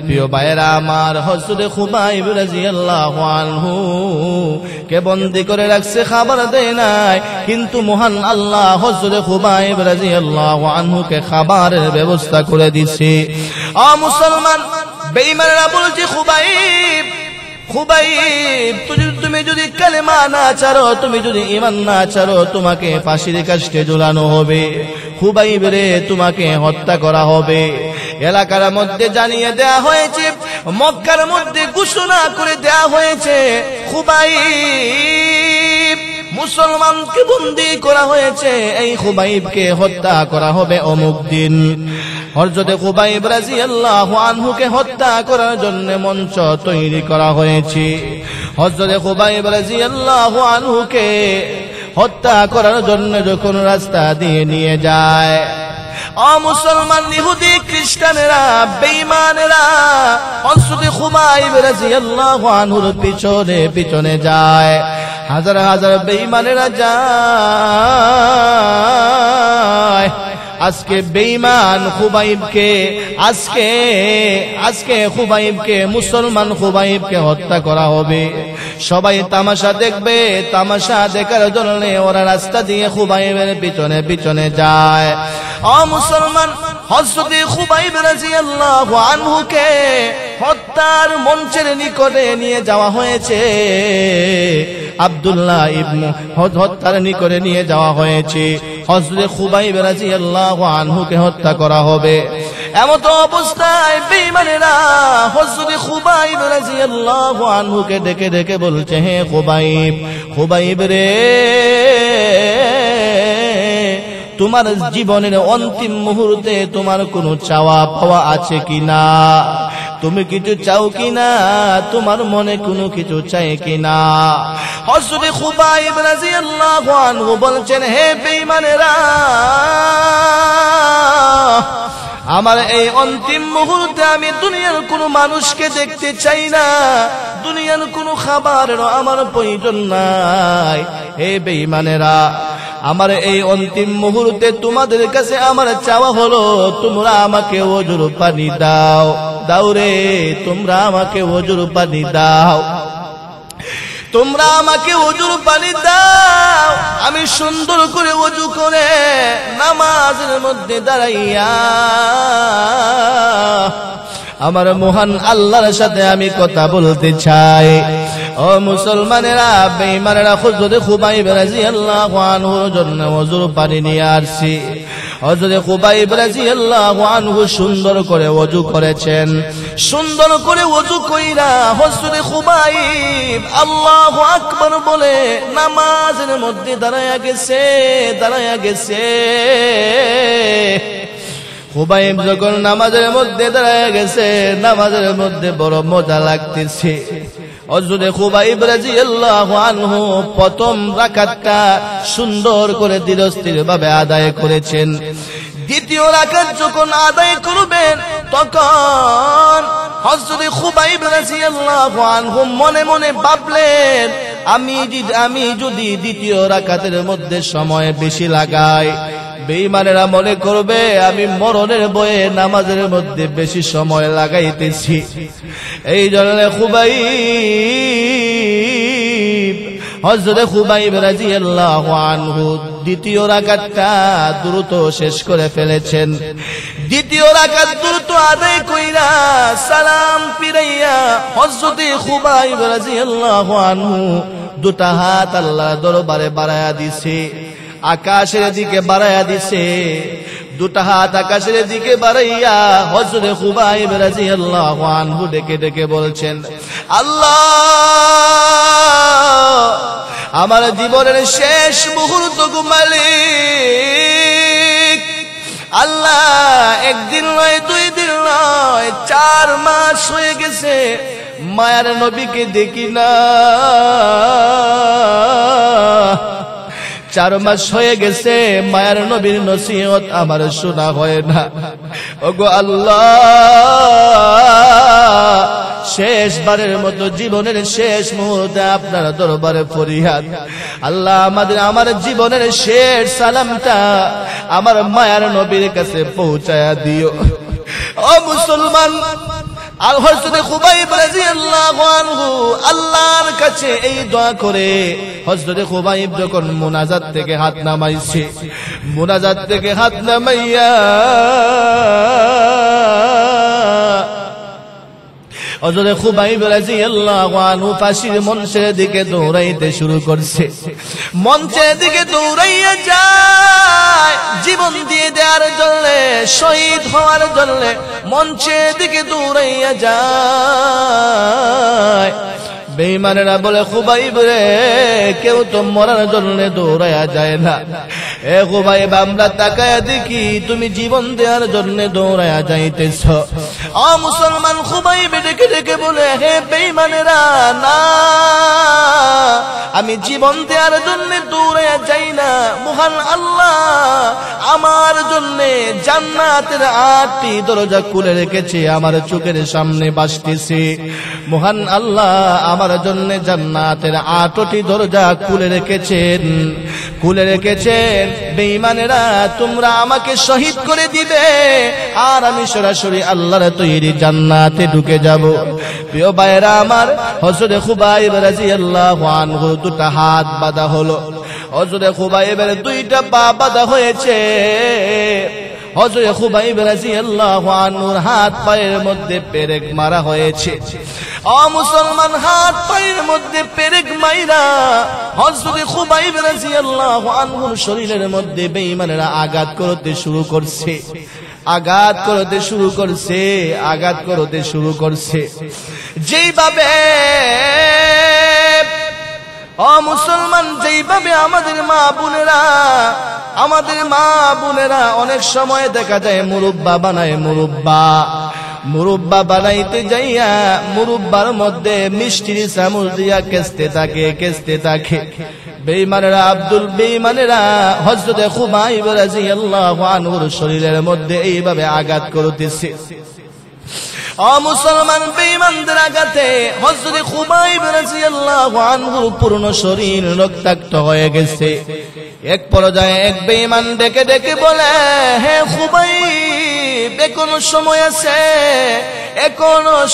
প্রিয় ভাইয়েরা আমার, হযরত খুবাইব রাদিয়াল্লাহু আনহু কে বন্দী করে রাখছে, খাবার দেয় নাই, কিন্তু মহান আল্লাহ হযরত খুবাইব রাদিয়াল্লাহু আনহুকে খাবারের ব্যবস্থা করে দিছে। মুসলমান, বেঈমানেরা বলছে, খুবাইব, তুমি যদি কালেমা না ছাড়ো, তুমি যদি ঈমান না ছাড়ো, তোমাকে ফাঁসির কাস্টে ঝুলানো হবে। খুবাইব রে, তোমাকে হত্যা করা হবে। এলাকার মধ্যে জানিয়ে দেয়া হয়েছে, মক্কার মধ্যে ঘোষণা করে দেয়া হয়েছে, খুবাইব মুসলমানকে বন্দী করা হয়েছে, এই খুবাইবকে হত্যা করা হবে অমুক দিন। হযরত খুবাইব রাদিয়াল্লাহু আনহুকে হত্যা করার জন্য মঞ্চ তৈরি করা হয়েছে। হযরত খুবাইব রাদিয়াল্লাহু আনহুকে হত্যা করার জন্য যখন রাস্তা দিয়ে নিয়ে যায়, মুসলমান, ইহুদি খ্রিস্টানেরা, বেঈমানেরা হযরত খুবাইব রাদিয়াল্লাহু আনহুর পিছনে যায়। হাজার হাজার বেঈমানেরা যায়। আজকে বেঈমান খুবাইবকে, আজকে খুবাইবকে, মুসলমান খুবাইবকে হত্যা করা হবে। সবাই তামাশা দেখবে, তামাশা দেখার জন্য ওরা রাস্তা দিয়ে খুবাইবের পিছনে যায়। মুসলমান, হযরত খুবাইব রাদিয়াল্লাহু আনহুকে হত্যার মঞ্চের নিকটে নিয়ে যাওয়া হয়েছে। আব্দুল্লাহ ইবনে হত্যার নিকটে নিয়ে যাওয়া হয়েছে। হযরত খুবাইব রাদিয়াল্লাহু আনহুকে হত্যা করা হবে। এমত অবস্থায় বেঈমানেরা হযরত খুবাইব রাদিয়াল্লাহু আনহুকে ডেকে ডেকে বলছে, হে খুবাইব রে, তোমার জীবনের অন্তিম মুহূর্তে তোমার কোনো চাওয়া পাওয়া আছে কিনা? তুমি কিছু চাও কিনা? তোমার মনে কোনো কিছু চাই কিনা? হযরত খুবাইব রাদিয়াল্লাহু আনহু বলছেন, হে বেঈমানেরা, আমার এই অন্তিম মুহূর্তে আমি দুনিয়ার কোনো মানুষকে দেখতে চাই না, দুনিয়ার কোনো খাবারেরও আমার প্রয়োজন নাই। হে বেঈমানেরা, আমার এই অন্তিম মুহূর্তে তোমাদের কাছে আমার চাওয়া হলো, তোমরা আমাকে ওজুর পানি দাও রে, তোমরা আমাকে ওজুর পানি দাও। তোমরা আমাকে ওযুর পানি দাও, আমি সুন্দর করে ওযু করে নামাজের মধ্যে দাঁড়াইয়া আমার মহান আল্লাহর সাথে আমি কথা বলতে চাই। ও মুসলমানেরা, বেঈমানেরা, হযরত খুবাইব রাদিয়াল্লাহু আনহুর জন্য ওযুর পানি নিয়ে আসছি। হযরত খুবাইব রাদিয়াল্লাহু আনহু সুন্দর করে ওযু করেছেন। সুন্দর করে ওযু কইরা হযরত খুবাইব আল্লাহু আকবার বলে নামাজের মধ্যে দাঁড়ায়া গেছে। খুবাইব যখন নামাজের মধ্যে দাঁড়ায়া গেছে, নামাজের মধ্যে বড় মজা লাগতেছে। হযরত খুবাইব রাদিয়াল্লাহু আনহু প্রথম রাকাতটা সুন্দর করে ধীরস্থির ভাবে আদায় করেছেন। দ্বিতীয় রাকাত যখন আদায় করবেন, তখন হযরত খুবাইব রাদিয়াল্লাহু আনহু মনে মনে ভাবলেন, আমি যদি দ্বিতীয় রাকাতের মধ্যে সময় বেশি লাগাই, বেঈমানেরা মনে করবে আমি মরণের ভয়ে নামাজের মধ্যে বেশি সময় লাগাইতেছি। এই জন্য হযরত খুবাইব রাদিয়াল্লাহু আনহু দ্বিতীয় রাকাতটা দ্রুত শেষ করে ফেলেছেন। দ্বিতীয় রাকাত দ্রুত আদায় কইরা সালাম ফিরাইয়া হযরত খুবাইব রাদিয়াল্লাহু আনহু দুটা হাত আল্লাহর দরবারে বাড়ায়া দিছে, আকাশের দিকে বাড়ায়া দিছে। দুটা হাত আকাশের দিকে বাড়াইয়া হযরত খুবাইব রাদিয়াল্লাহু আনহু ডেকে ডেকে বলছেন, আল্লাহ, আমার জীবনের শেষ মুহূর্ত গো মালিক, আল্লাহ, একদিন নয়, 2 দিন নয়, 4 মাস হয়ে গেছে মায়ার নবীকে দেখি না। 4 মাস হয়ে গেছে মায়ার নবীর নসিহত আমার শোনা হয় না। ওগো আল্লাহ, শেষবারের মতো জীবনের শেষ মুহূর্তে আপনার দরবারে ফরিয়াদ, আল্লাহ, আমার জীবনের শেষ সালামটা আমার মায়ার নবীর কাছে পৌঁছায়া দিও। ও মুসলমান, আর হযরত খুবাইব রাদিয়াল্লাহু আনহু আল্লাহর কাছে এই দোয়া করে হযরত খুবাইব যখন মুনাজাত থেকে হাত নামাইছে, মুনাজাত থেকে হাত নামাইয়া হযরত খুবাইব রাদিয়াল্লাহু আনহু ফাঁসির মঞ্চের দিকে দৌড়াইতে শুরু করছে। মঞ্চের দিকে দৌড়াইয়া যায় জীবন দিয়ে দেওয়ার জন্য, শহীদ হওয়ার জন্য মঞ্চের দিকে দৌড়াইয়া যায়। বেঈমানেরা বলে, খুবাইব রে, কেউ তো মরার জন্য দৌড়াইয়া যায় না। এ খুবাইব, আমরা তাকায়া দেখি তুমি জীবন দেওয়ার জন্য দৌড়াইয়া যাইতেছ। ও মুসলমান, খুবাইব ডেকে ডেকে বলে, হে বেঈমানেরা, না, আমি জীবন দেওয়ার জন্য দৌড়াইয়া যাই না। মহান আল্লাহ আমার জন্য জান্নাতের 8টি দরজা খুলে রেখেছে, আমার চোখের সামনে ভাসতেছে। মহান আল্লাহ আমার জন্য জান্নাতের 8টি দরজা খুলে রেখেছেন। বেঈমানেরা, তোমরা আমাকে শহীদ করে দিবে আর আমি সরাসরি আল্লাহর তৈরি জান্নাতে ঢুকে যাব। প্রিয় ভাইরা আমার, হযরত খুবাইব রাদিয়াল্লাহু আনহু দুটা হাত বাঁধা হলো, হযরত খুবাইবের 2টা পা বাঁধা হয়েছে। হযরত খুবাইব রাদিয়াল্লাহু আনহুর হাত পায়ের মধ্যে পেরেক মারা হয়েছে। ও মুসলমান, হাত পায়ের মধ্যে পেরেক মাইরা হযরত খুবাইব রাদিয়াল্লাহু আনহুর শরীরের মধ্যে বেঈমানেরা আঘাত করতে শুরু করছে। যেইভাবে ও মুসলমান, যেইভাবে আমাদের মা বোনেরা অনেক সময় দেখা যায় মুরব্বা বানায়, মুরব্বা বানাইতে যাইয়া মুরব্বার মধ্যে মিষ্টির চামচ দিয়া কেসতে থাকে। বেঈমানেরা হযরত খুবাইব রাদিয়াল্লাহু আনহুর শরীরের মধ্যে এইভাবে আঘাত করতেছে। ও মুসলমান, বেঈমানদের আঘাতে হযরত খুবাইব রাদিয়াল্লাহু আনহুর পুরো শরীর রক্তাক্ত হয়ে গেছে। এক পর্যায়ে এক বেঈমান ডেকে ডেকে বলে, হে খুবাইব, এখনো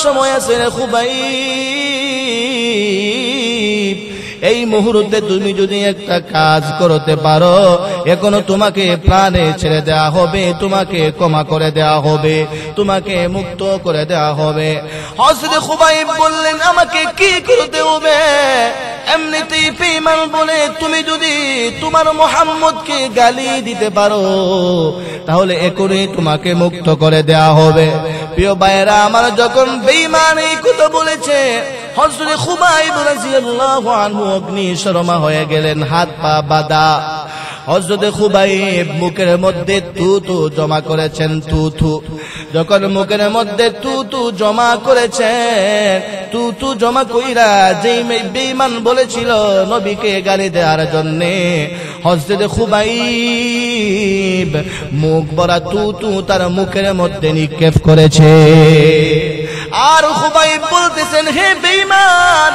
সময় আছে রে খুবাইব, এই মুহূর্তে তুমি যদি একটা কাজ করতে পারো, এখনো তোমাকে প্রাণে ছেড়ে দেওয়া হবে, তোমাকে ক্ষমা করে দেওয়া হবে, তোমাকে মুক্ত করে দেওয়া হবে। হযরত খুবাইব বললেন, আমাকে কি করতে হবে? এমনিতেই বেঈমান বলে তুমি যদি তোমার মুহাম্মদকে গালি দিতে পারো, তাহলে এখনই তোমাকে মুক্ত করে দেওয়া হবে। প্রিয় ভাইয়েরা আমার, যখন বেঈমান এই কথা বলেছে, হযরত খুবাইব রাদিয়াল্লাহু আনহু অগ্নিশর্মা হয়ে গেলেন, হাত পা বাঁধা। হযরত খুবাইব মুখের মধ্যে থু জমা করেছেন, থু। যখন মুখের মধ্যে থু জমা করেছেন, থু জমা কইরা যেই বেঈমান বলেছিল নবীকে গালি দেওয়ার জন্য, হযরত খুবাইব মুখ ভরা থু তার মুখের মধ্যে নিক্ষেপ করেছে। আর খুবাইব বলতেছেন, হে বেঈমান,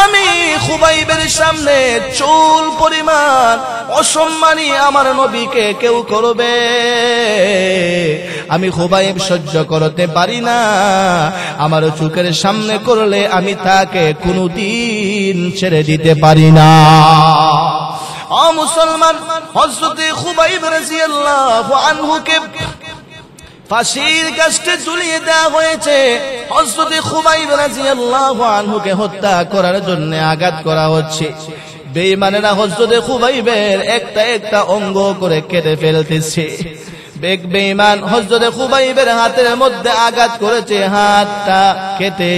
আমি খুবাইবের সামনে চুল পরিমাণ অসম্মানী আমার নবীকে কেউ করবে? আমি খুবাইব সহ্য করতে পারি না। আমার চোখের সামনে করলে আমি তাকে কোনদিন ছেড়ে দিতে পারি না। ও মুসলমান, হযরত খুবাইব রাদিয়াল্লাহু আনহুকে ফাঁসির কাস্টে ঝুলিয়ে দেওয়া হয়েছে। হযরত খুবাইব রাদিয়াল্লাহু আনহুকে হত্যা করার জন্য আঘাত করা হচ্ছে। বেঈমানেরা হযরত খুবাইবের একটা অঙ্গ করে কেটে ফেলতেছে। বেঈমান হযরত খুবাইবের হাতের মধ্যে আঘাত করেছে, হাতটা কেটে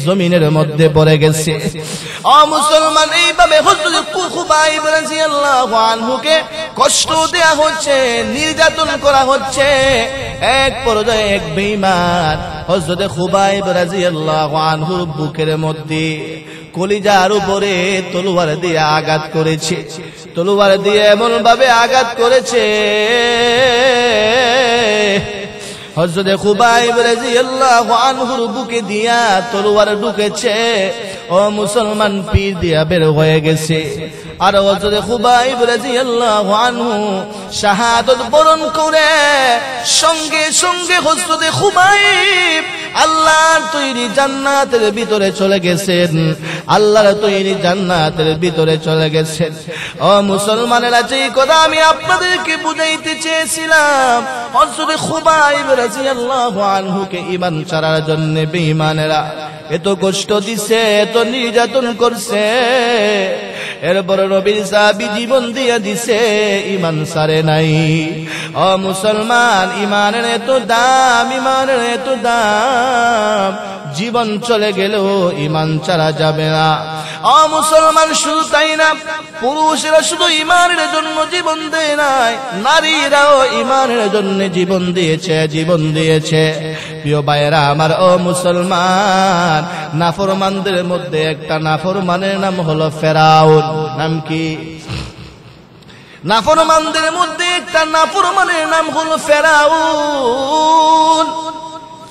জমিনের মধ্যে পড়ে গেছে। ও মুসলমান, এইভাবে হযরত খুবাইব রাদিয়াল্লাহু আনহুকে কষ্ট দেয়া হচ্ছে, নির্যাতন করা হচ্ছে। এক পর্যায়ে এক বেঈমান হযরত খুবাইব রাদিয়াল্লাহু আনহুর বুকের মধ্যে কলিজার উপরে তলোয়ার দিয়ে আঘাত করেছে। তলোয়ার দিয়ে এমন ভাবে আঘাত করেছে, হযরত খুবাইব রাদিয়াল্লাহু আনহুর বুকে দিয়া তলোয়ার ঢুকেছে। ও মুসলমান, পীর দিয়া বের হয়ে গেছে। আর হযরত খুবাইব রাদিয়াল্লাহু আনহু শাহাদাত বরণ করে সঙ্গে সঙ্গে হযরত খুবাইব আল্লাহর তৈরি জান্নাতের ভিতরে চলে গেছেন। আল্লাহর তৈরি জান্নাতের ভিতরে চলে গেছেন। ও মুসলমানেরা, যেই কথা আমি আপনাদেরকে বুঝাইতে চেয়েছিলাম, হযরত খুবাইব রাদিয়াল্লাহু আনহুকে ঈমান ছাড়ার জন্য বেঈমানেরা এত কষ্ট দিছে, এত নির্যাতন করছে, এরপরে নবীর সাহাবী জীবন দিয়ে দিছে, ঈমান ছাড়ে নাই। ও মুসলমান, ঈমানের এত দাম, ঈমানের এত দাম, জীবন চলে গেলেও ঈমান ছাড়া যাবে না। ও মুসলমান, শুধু তাই না, পুরুষেরা শুধু ঈমানের জন্য জীবন দেয় নাই, নারীরাও ঈমানের জন্য জীবন দিয়েছে। প্রিয় ভাইয়েরা আমার, ও মুসলমান, নাফরমানদের মধ্যে একটা নাফরমানের নাম হলো ফেরাউন। নাম কি? নাফরমানদের মধ্যে একটা নাফরমানের নাম হলো ফেরাউন।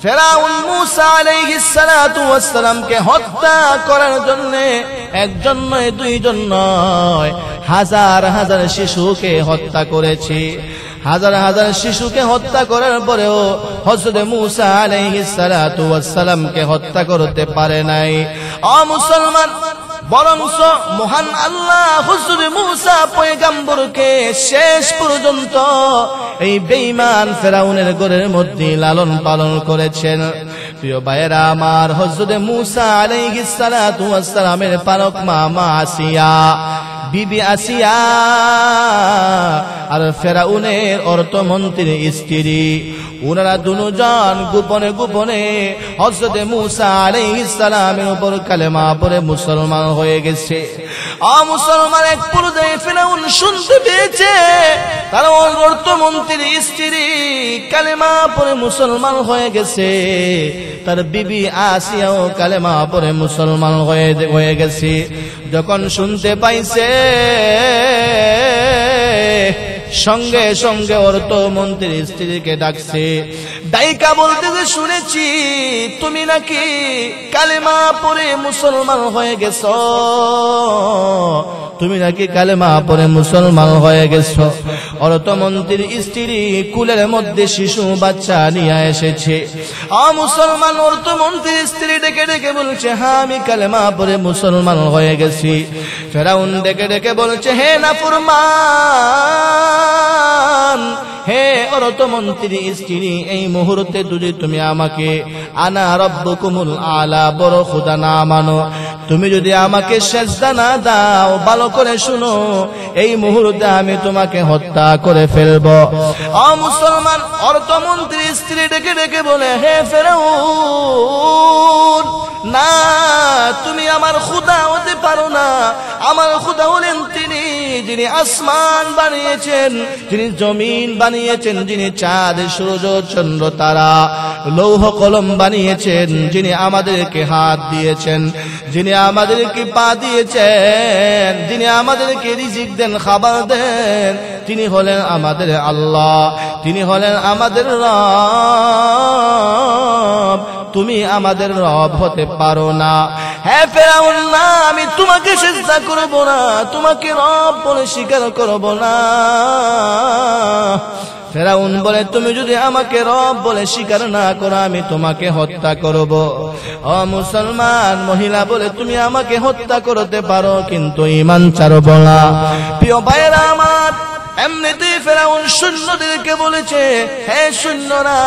ফেরাউন মূসা আলাইহিস সালাতু ওয়াস সালামকে হত্যা করার জন্য একজন নয়, দুইজন নয়, হাজার হাজার শিশুকে হত্যা করেছে। হাজার হাজার শিশুকে হত্যা করার পরেও হযরত মূসা আলাইহিস সালাতু ওয়াস সালামকে হত্যা করতে পারে নাই। ও মুসলমান, বরঞ্চ মহান আল্লাহ হযরত মূসা পয়গম্বরকে শেষ পর্যন্ত এই বেঈমান ফেরাউনের ঘরের মধ্যে লালন পালন করেছেন। প্রিয় ভাইয়েরা আমার, হযরত মূসা আলাইহিস সালাতু ওয়াস সালামের পালক মা আসিয়া, বিবি আসিয়া আর ফেরাউনের অর্থমন্ত্রীর স্ত্রী, ওনারা দুজন গোপনে গোপনে হযরত মূসা আলাইহিস সালামের উপর কালেমা পড়ে মুসলমান হয়ে গেছে। মুসলমান, এক পর্যায়ে ফেরাউন শুনতে পেয়েছে তার অর্থমন্ত্রীর স্ত্রী কালেমা পড়ে মুসলমান হয়ে গেছে, তার বিবি আসিয়াও কালেমা পড়ে মুসলমান হয়ে গেছে। যখন শুনতে পাইছে, সঙ্গে সঙ্গে অর্থমন্ত্রীর স্ত্রীকে ডাকছে, ডাইকা বলতেছে, শুনেছি তুমি নাকি কালেমা পড়ে মুসলমান হয়ে গেছ, তুমি নাকি কালেমা পড়ে মুসলমান হয়ে গেছ। ও অর্থমন্ত্রীর স্ত্রী কুলের মধ্যে শিশু বাচ্চা নিয়ে এসেছে। মুসলমান অর্থমন্ত্রীর স্ত্রী ডেকে ডেকে বলছে, হ্যাঁ আমি কালেমা পড়ে মুসলমান হয়ে গেছি। ফেরাউন ডেকে ডেকে বলছে, হে নাফরমান, হে অর্থমন্ত্রী স্ত্রী, এই মুহূর্তে যদি তুমি আমাকে আনা রব্বুকুমুল আলা বড় খোদা না মানো, তুমি যদি আমাকে সেজদা না দাও, ভালো করে শুনো, এই মুহূর্তে আমি তোমাকে হত্যা করে ফেলব। মুসলমান অর্থমন্ত্রী স্ত্রী ডেকে ডেকে বলে, হে ফেরাউন, না, তুমি আমার খোদা হতে পারো না। আমার খোদা হলেন তিনি যিনি আসমান বানিয়েছেন, যিনি জমিন বানিয়েছেন, যিনি চাঁদ সূর্য চন্দ্র তারা লৌহ কলম বানিয়েছেন, যিনি আমাদেরকে হাত দিয়েছেন, যিনি আমাদেরকে পা দিয়েছেন, যিনি আমাদেরকে রিজিক দেন, খাবার দেন, তিনি হলেন আমাদের আল্লাহ, তিনি হলেন আমাদের রব। তুমি আমাদের রব হতে পারো না। হ্যাঁ ফেরাউন, না, আমি তোমাকে সিজদা করব না, তোমাকে রব বলে স্বীকার করব না। ফেরাউন বলে, তুমি যদি আমাকে রব বলে স্বীকার না করো, আমি তোমাকে হত্যা করব। মুসলমান মহিলা বলে, তুমি আমাকে হত্যা করতে পারো, কিন্তু ঈমান ছাড়ব না। প্রিয় ভাইরা আমার, এমনিতেই ফেরাউন সৈন্যদেরকে বলেছে, হে সৈন্যরা,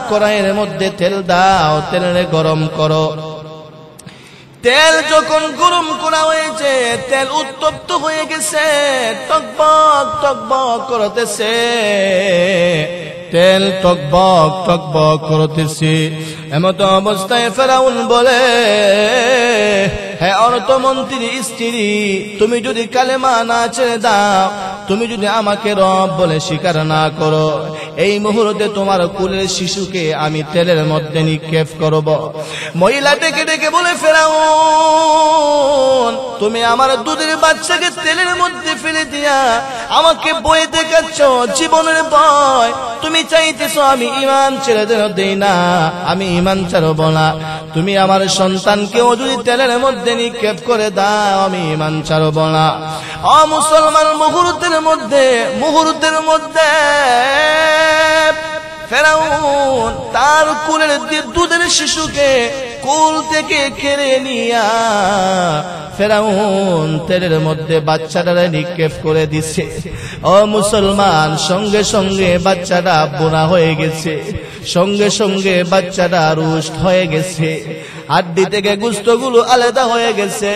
কড়াইয়ের মধ্যে তেল দাও, তেলে গরম করো। তেল যখন গরম করা হয়েছে, তেল উত্তপ্ত হয়ে গেছে, টকবক টকবক করতেছে, তেল টকবক টকবক করতেছে। এমত অবস্থায় ফেরাউন বলে, হে অর্থমন্ত্রী স্ত্রী, তুমি যদি কালেমা না ছেড়ে দাও, তুমি যদি আমাকে রব বলে স্বীকার না করো, এই মুহূর্তে তোমার কুলের শিশুকে আমি তেলের মধ্যে নিক্ষেপ করব। মহিলা ডেকে ডেকে বলে, ফেরাউন, তুমি আমার দুধের বাচ্চাকে তেলের মধ্যে ফেলে দিয়া আমাকে বয়ে দেখাচ্ছ, জীবনের ভয়। তুমি চাইতেছ আমি ঈমান ছেড়ে দেই না, আমি ঈমান ছাড়ব না। তুমি আমার সন্তানকেও যদি তেলের মধ্যে নিক্ষেপ করে দাও, আমি ঈমান ছাড়ব না। মুসলমান মুহূর্তের মধ্যে ফেরাউন তার কুলের দুধের শিশুকে কুল থেকে কেড়ে নিয়া ফেরাউন তেলের মধ্যে বাচ্চাটারে নিক্ষেপ করে দিছে। মুসলমান, সঙ্গে সঙ্গে বাচ্চাটা বোনা হয়ে গেছে, সঙ্গে সঙ্গে বাচ্চাটা রুষ্ট হয়ে গেছে, হাড্ডি থেকে গোশতগুলো আলাদা হয়ে গেছে।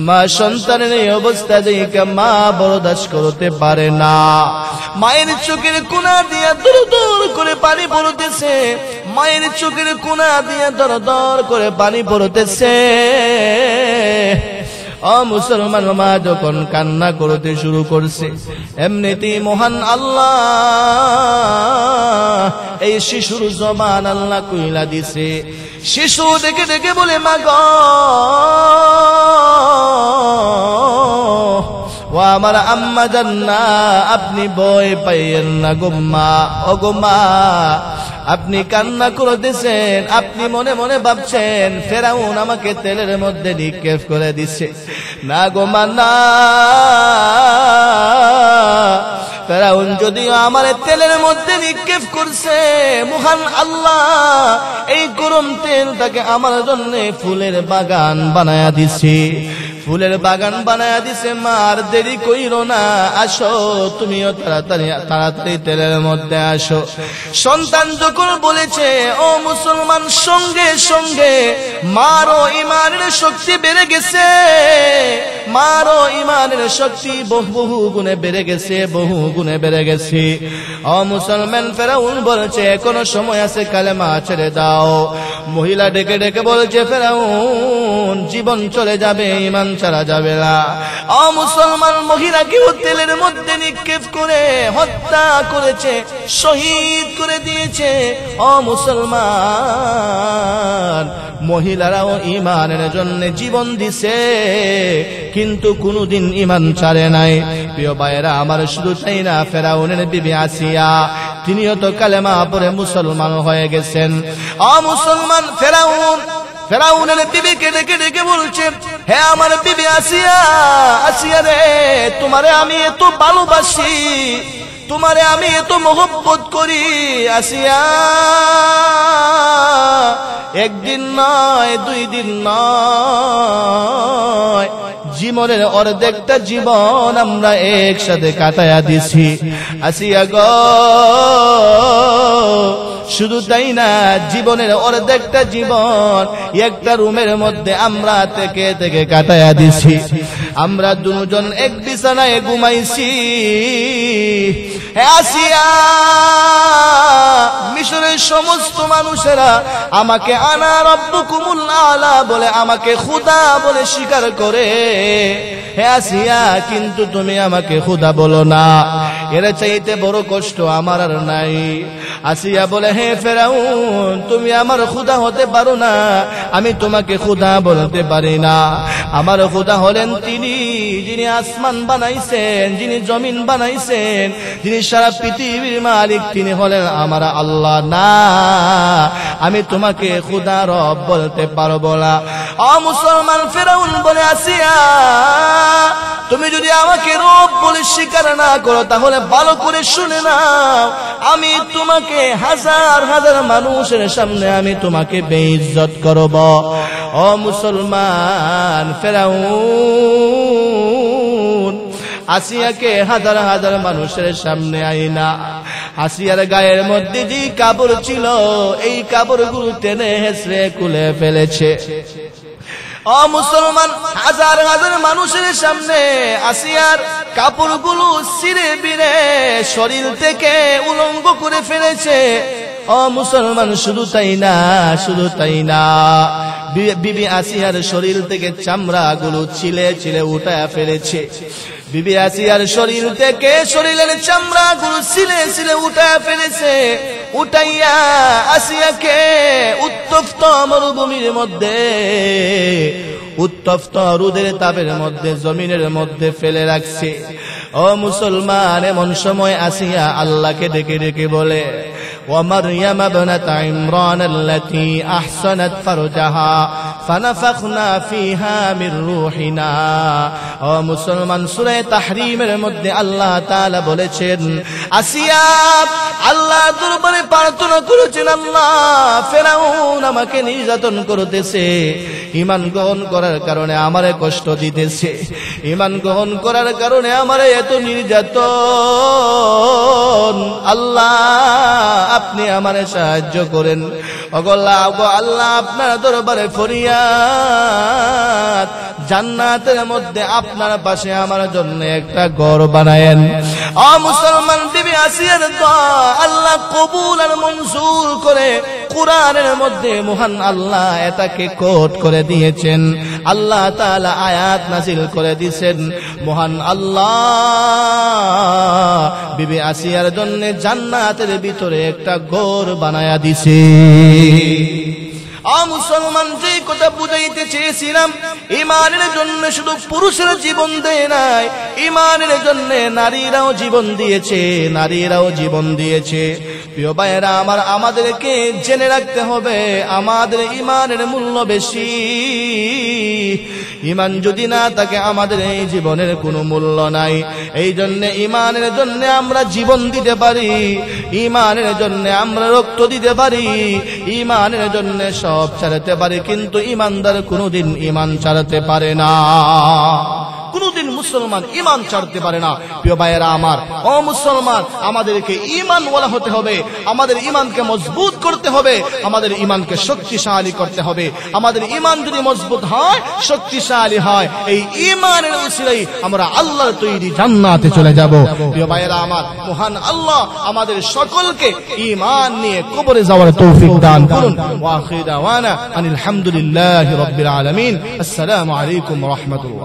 মা সন্তানের এই অবস্থা দেখে মা বরদাস্ত করতে পারে না। মায়ের চোখের কোনা দিয়া দর দর করে পানি পড়তেছে, মায়ের চোখের কোনা দিয়া দর দর করে পানি পড়তেছে। মুসলমান মা যখন কান্না করতে শুরু করছে, এমনিতেই মহান আল্লাহ এই শিশুর জবান আল্লাহ কইলা দিছে। শিশু দেখে দেখে বলে, মা গো, ও আমার আম্মা জান্না, আপনি ভয় পাইয়েন না গো মা। ও গো মা, আপনি কান্না করতেছেন, আপনি মনে মনে ভাবছেন ফেরাউন আমাকে তেলের মধ্যে নিক্ষেপ করে দিছে। না গো মা, না, ফেরাউন যদিও আমার তেলের মধ্যে নিক্ষেপ করছে, মহান আল্লাহ এই গরম তেলটাকে আমার জন্য ফুলের বাগান বানায়া দিছে, ফুলের বাগান বানায়া দিছে। মার দেরি কইরো না, আসো, তুমিও তাড়াতাড়ি তেলের মধ্যে আসো। সন্তান যখন বলেছে, ও মুসলমান, সঙ্গে সঙ্গে মারও ইমানের শক্তি বেড়ে গেছে, মারও ইমানের শক্তি বহু গুণে বেড়ে গেছে, বহু গুণে বেড়ে গেছে। ও মুসলমান, ফেরাউন বলছে এখনো সময় আছে, কালেমা ছেড়ে দাও। মহিলা ডেকে ডেকে বলছে, ফেরাউন জীবন চলে যাবে, ইমান ছাড়া যাবে না। মুসলমান মহিলাকেও তেলের মধ্যে নিক্ষেপ করে হত্যা করেছে, শহীদ করে দিয়েছে। মুসলমান মহিলারাও ইমানের জন্য জীবন দিছে, কিন্তু কোনদিন ইমান ছাড়ে নাই। প্রিয় ভাইয়েরা আমার, শুধু তাই না, ফেরাউনের বিবি আসিয়া তিনিও তো কালেমা পড়ে মুসলমান হয়ে গেছেন। মুসলমান ফেরাউনের বিবিকে ডেকে ডেকে বলছে, হে আমার বিবি আসিয়া, আসিয়া রে, তোমারে আমি এত ভালোবাসি, তোমারে আমি এত মোহব্বত করি আসিয়া। একদিন নয়, 2 দিন নয়, জীবনের অর্ধেকটা জীবন আমরা একসাথে কাটায়া দিছি আসিয়া গো। শুধু তাই না, জীবনের অর্ধেকটা জীবন একটা রুমের মধ্যে আমরা থেকে থেকে কাটায়া দিছি। আমরা দুজন এক বিছানায় ঘুমাইছি। আসিয়া, মিশরের সমস্ত মানুষেরা আমাকে আনা রব্বুকুমুল আলা বলে, আমাকে খোদা বলে স্বীকার করে। হে আসিয়া, কিন্তু তুমি আমাকে খোদা বলো না, এর চাইতে বড় কষ্ট আমার আর নাই। আসিয়া বলে, হে ফেরাউন, তুমি আমার খোদা হতে পারো না, আমি তোমাকে খোদা বলতে পারি না। আমার খোদা হলেন তিনি, যিনি আসমান বানাইছেন, যিনি জমিন বানাইছেন, যিনি সারা পৃথিবীর মালিক, তিনি হলেন আমার আল্লাহ। না, আমি তোমাকে খোদা রব বলতে পারবো না। ও মুসলমান, ফেরাউন বলে, আসিয়া, তুমি যদি আমাকে রব বলে স্বীকার না করো, তাহলে ভালো করে শুনে নাও, আমি তোমাকে হাজার হাজার মানুষের সামনে আমি তোমাকে বেইজ্জত করব। ও মুসলমান, ফেরাউন আসিয়াকে হাজার হাজার মানুষের সামনে আইনা আসিয়ার গায়ের মধ্যে যে কাপড় ছিল, এই কাপড়গুলো টেনে হেসড়ে খুলে ফেলেছে। ও মুসলমান, হাজার হাজার মানুষের সামনে আসিয়ার কাপড়গুলো ছিঁড়ে বিড়ে শরীর থেকে উলঙ্গ করে ফেলেছে। ও মুসলমান, শুধু তাই না, শুধু তাই না, বিবি আসিয়ার শরীর থেকে চামড়াগুলো ছিলে ছিলে উঠায়া ফেলেছে। বিবি আসিয়ার শরীর থেকে শরীরের চামড়াগুলো ছিলে ছিলে উঠায়া ফেলেছে। উঠাইয়া আসিয়াকে উত্তপ্ত মরুভূমির মধ্যে, উত্তপ্ত রোদের তাপের মধ্যে, জমিনের মধ্যে ফেলে রাখছে। ও মুসলমান, এমন সময় আসিয়া আল্লাহকে ডেকে ডেকে বলে, ومريم ابنة عمران التي أحسنت فرجها فنفخنا فيها من روحنا। ও মুসলমান, সূরা তাহরীমের মধ্যে আল্লাহ তাআলা বলেছেন, আসিয়া আল্লাহ দরবারে প্রার্থনা করেছেন, আল্লাহ, ফেরাউন আমাকে নির্যাতন করতেছে, ঈমান গ্রহণ করার কারণে আমারে কষ্ট দিতেছে, ঈমান গ্রহণ করার কারণে আমারে এত নির্যাতন, আল্লাহ আপনি আমারে সাহায্য করেন। আল্লাহ, আপনার দরবারে ফরিয়াদ, জান্নাতের মধ্যে আপনার পাশে আমার জন্য একটা ঘর বানায়েন। ও মুসলমান, বিবি আসিয়ার দোয়া আল্লাহ কবুল আর মঞ্জুর করে কুরআনের মধ্যে মহান আল্লাহ এটাকে কোট করে দিয়েছেন। আল্লাহ তাআলা আয়াত নাযিল করে দিয়েছেন, মহান আল্লাহ বিবি আসিয়ার জন্য জান্নাতের ভিতরে একটা ঘর বানায়া দিছে। মুসলমান, যে কথা বুঝাইতে চেয়েছিলাম, ঈমানের জন্য শুধু পুরুষের জীবন দেয় নাই, ঈমানের জন্য নারীরাও জীবন দিয়েছে, নারীরাও জীবন দিয়েছে। প্রিয় ভাইয়েরা আমার, আমাদেরকে জেনে রাখতে হবে আমাদের ঈমানের মূল্য বেশি। ঈমান যদি না থাকে আমাদের এই জীবনের কোনো মূল্য নাই। এই জন্য ঈমানের জন্য আমরা জীবন দিতে পারি, ঈমানের জন্য আমরা রক্ত দিতে পারি, ঈমানের জন্য সব ছাড়তে পারে, কিন্তু ঈমানদার কোনোদিন ঈমান ছাড়তে পারে না, কোনোদিন মুসলমান ঈমান ছাড়তে পারে না। প্রিয় ভাইয়েরা আমার, ও মুসলমান, আমাদেরকে ঈমানওয়ালা হতে হবে, আমাদের ঈমানকে মজবুত করতে হবে, আমাদের ঈমানকে শক্তিশালী করতে হবে। আমাদের ঈমান যদি মজবুত হয়, শক্তিশালী হয়, এই ঈমানের উসিলায় আমরা আল্লাহর তৈরি জান্নাতে চলে যাব। প্রিয় ভাইয়েরা আমার, মহান আল্লাহ আমাদের সকলকে ঈমান নিয়ে কবরে যাওয়ার তৌফিক দান করুন। ওয়া আখিরু দাওয়ানা আনিল হামদুলিল্লাহি রাব্বিল আলামিন। আসসালামু আলাইকুম ওয়া রাহমাতুল্লাহ।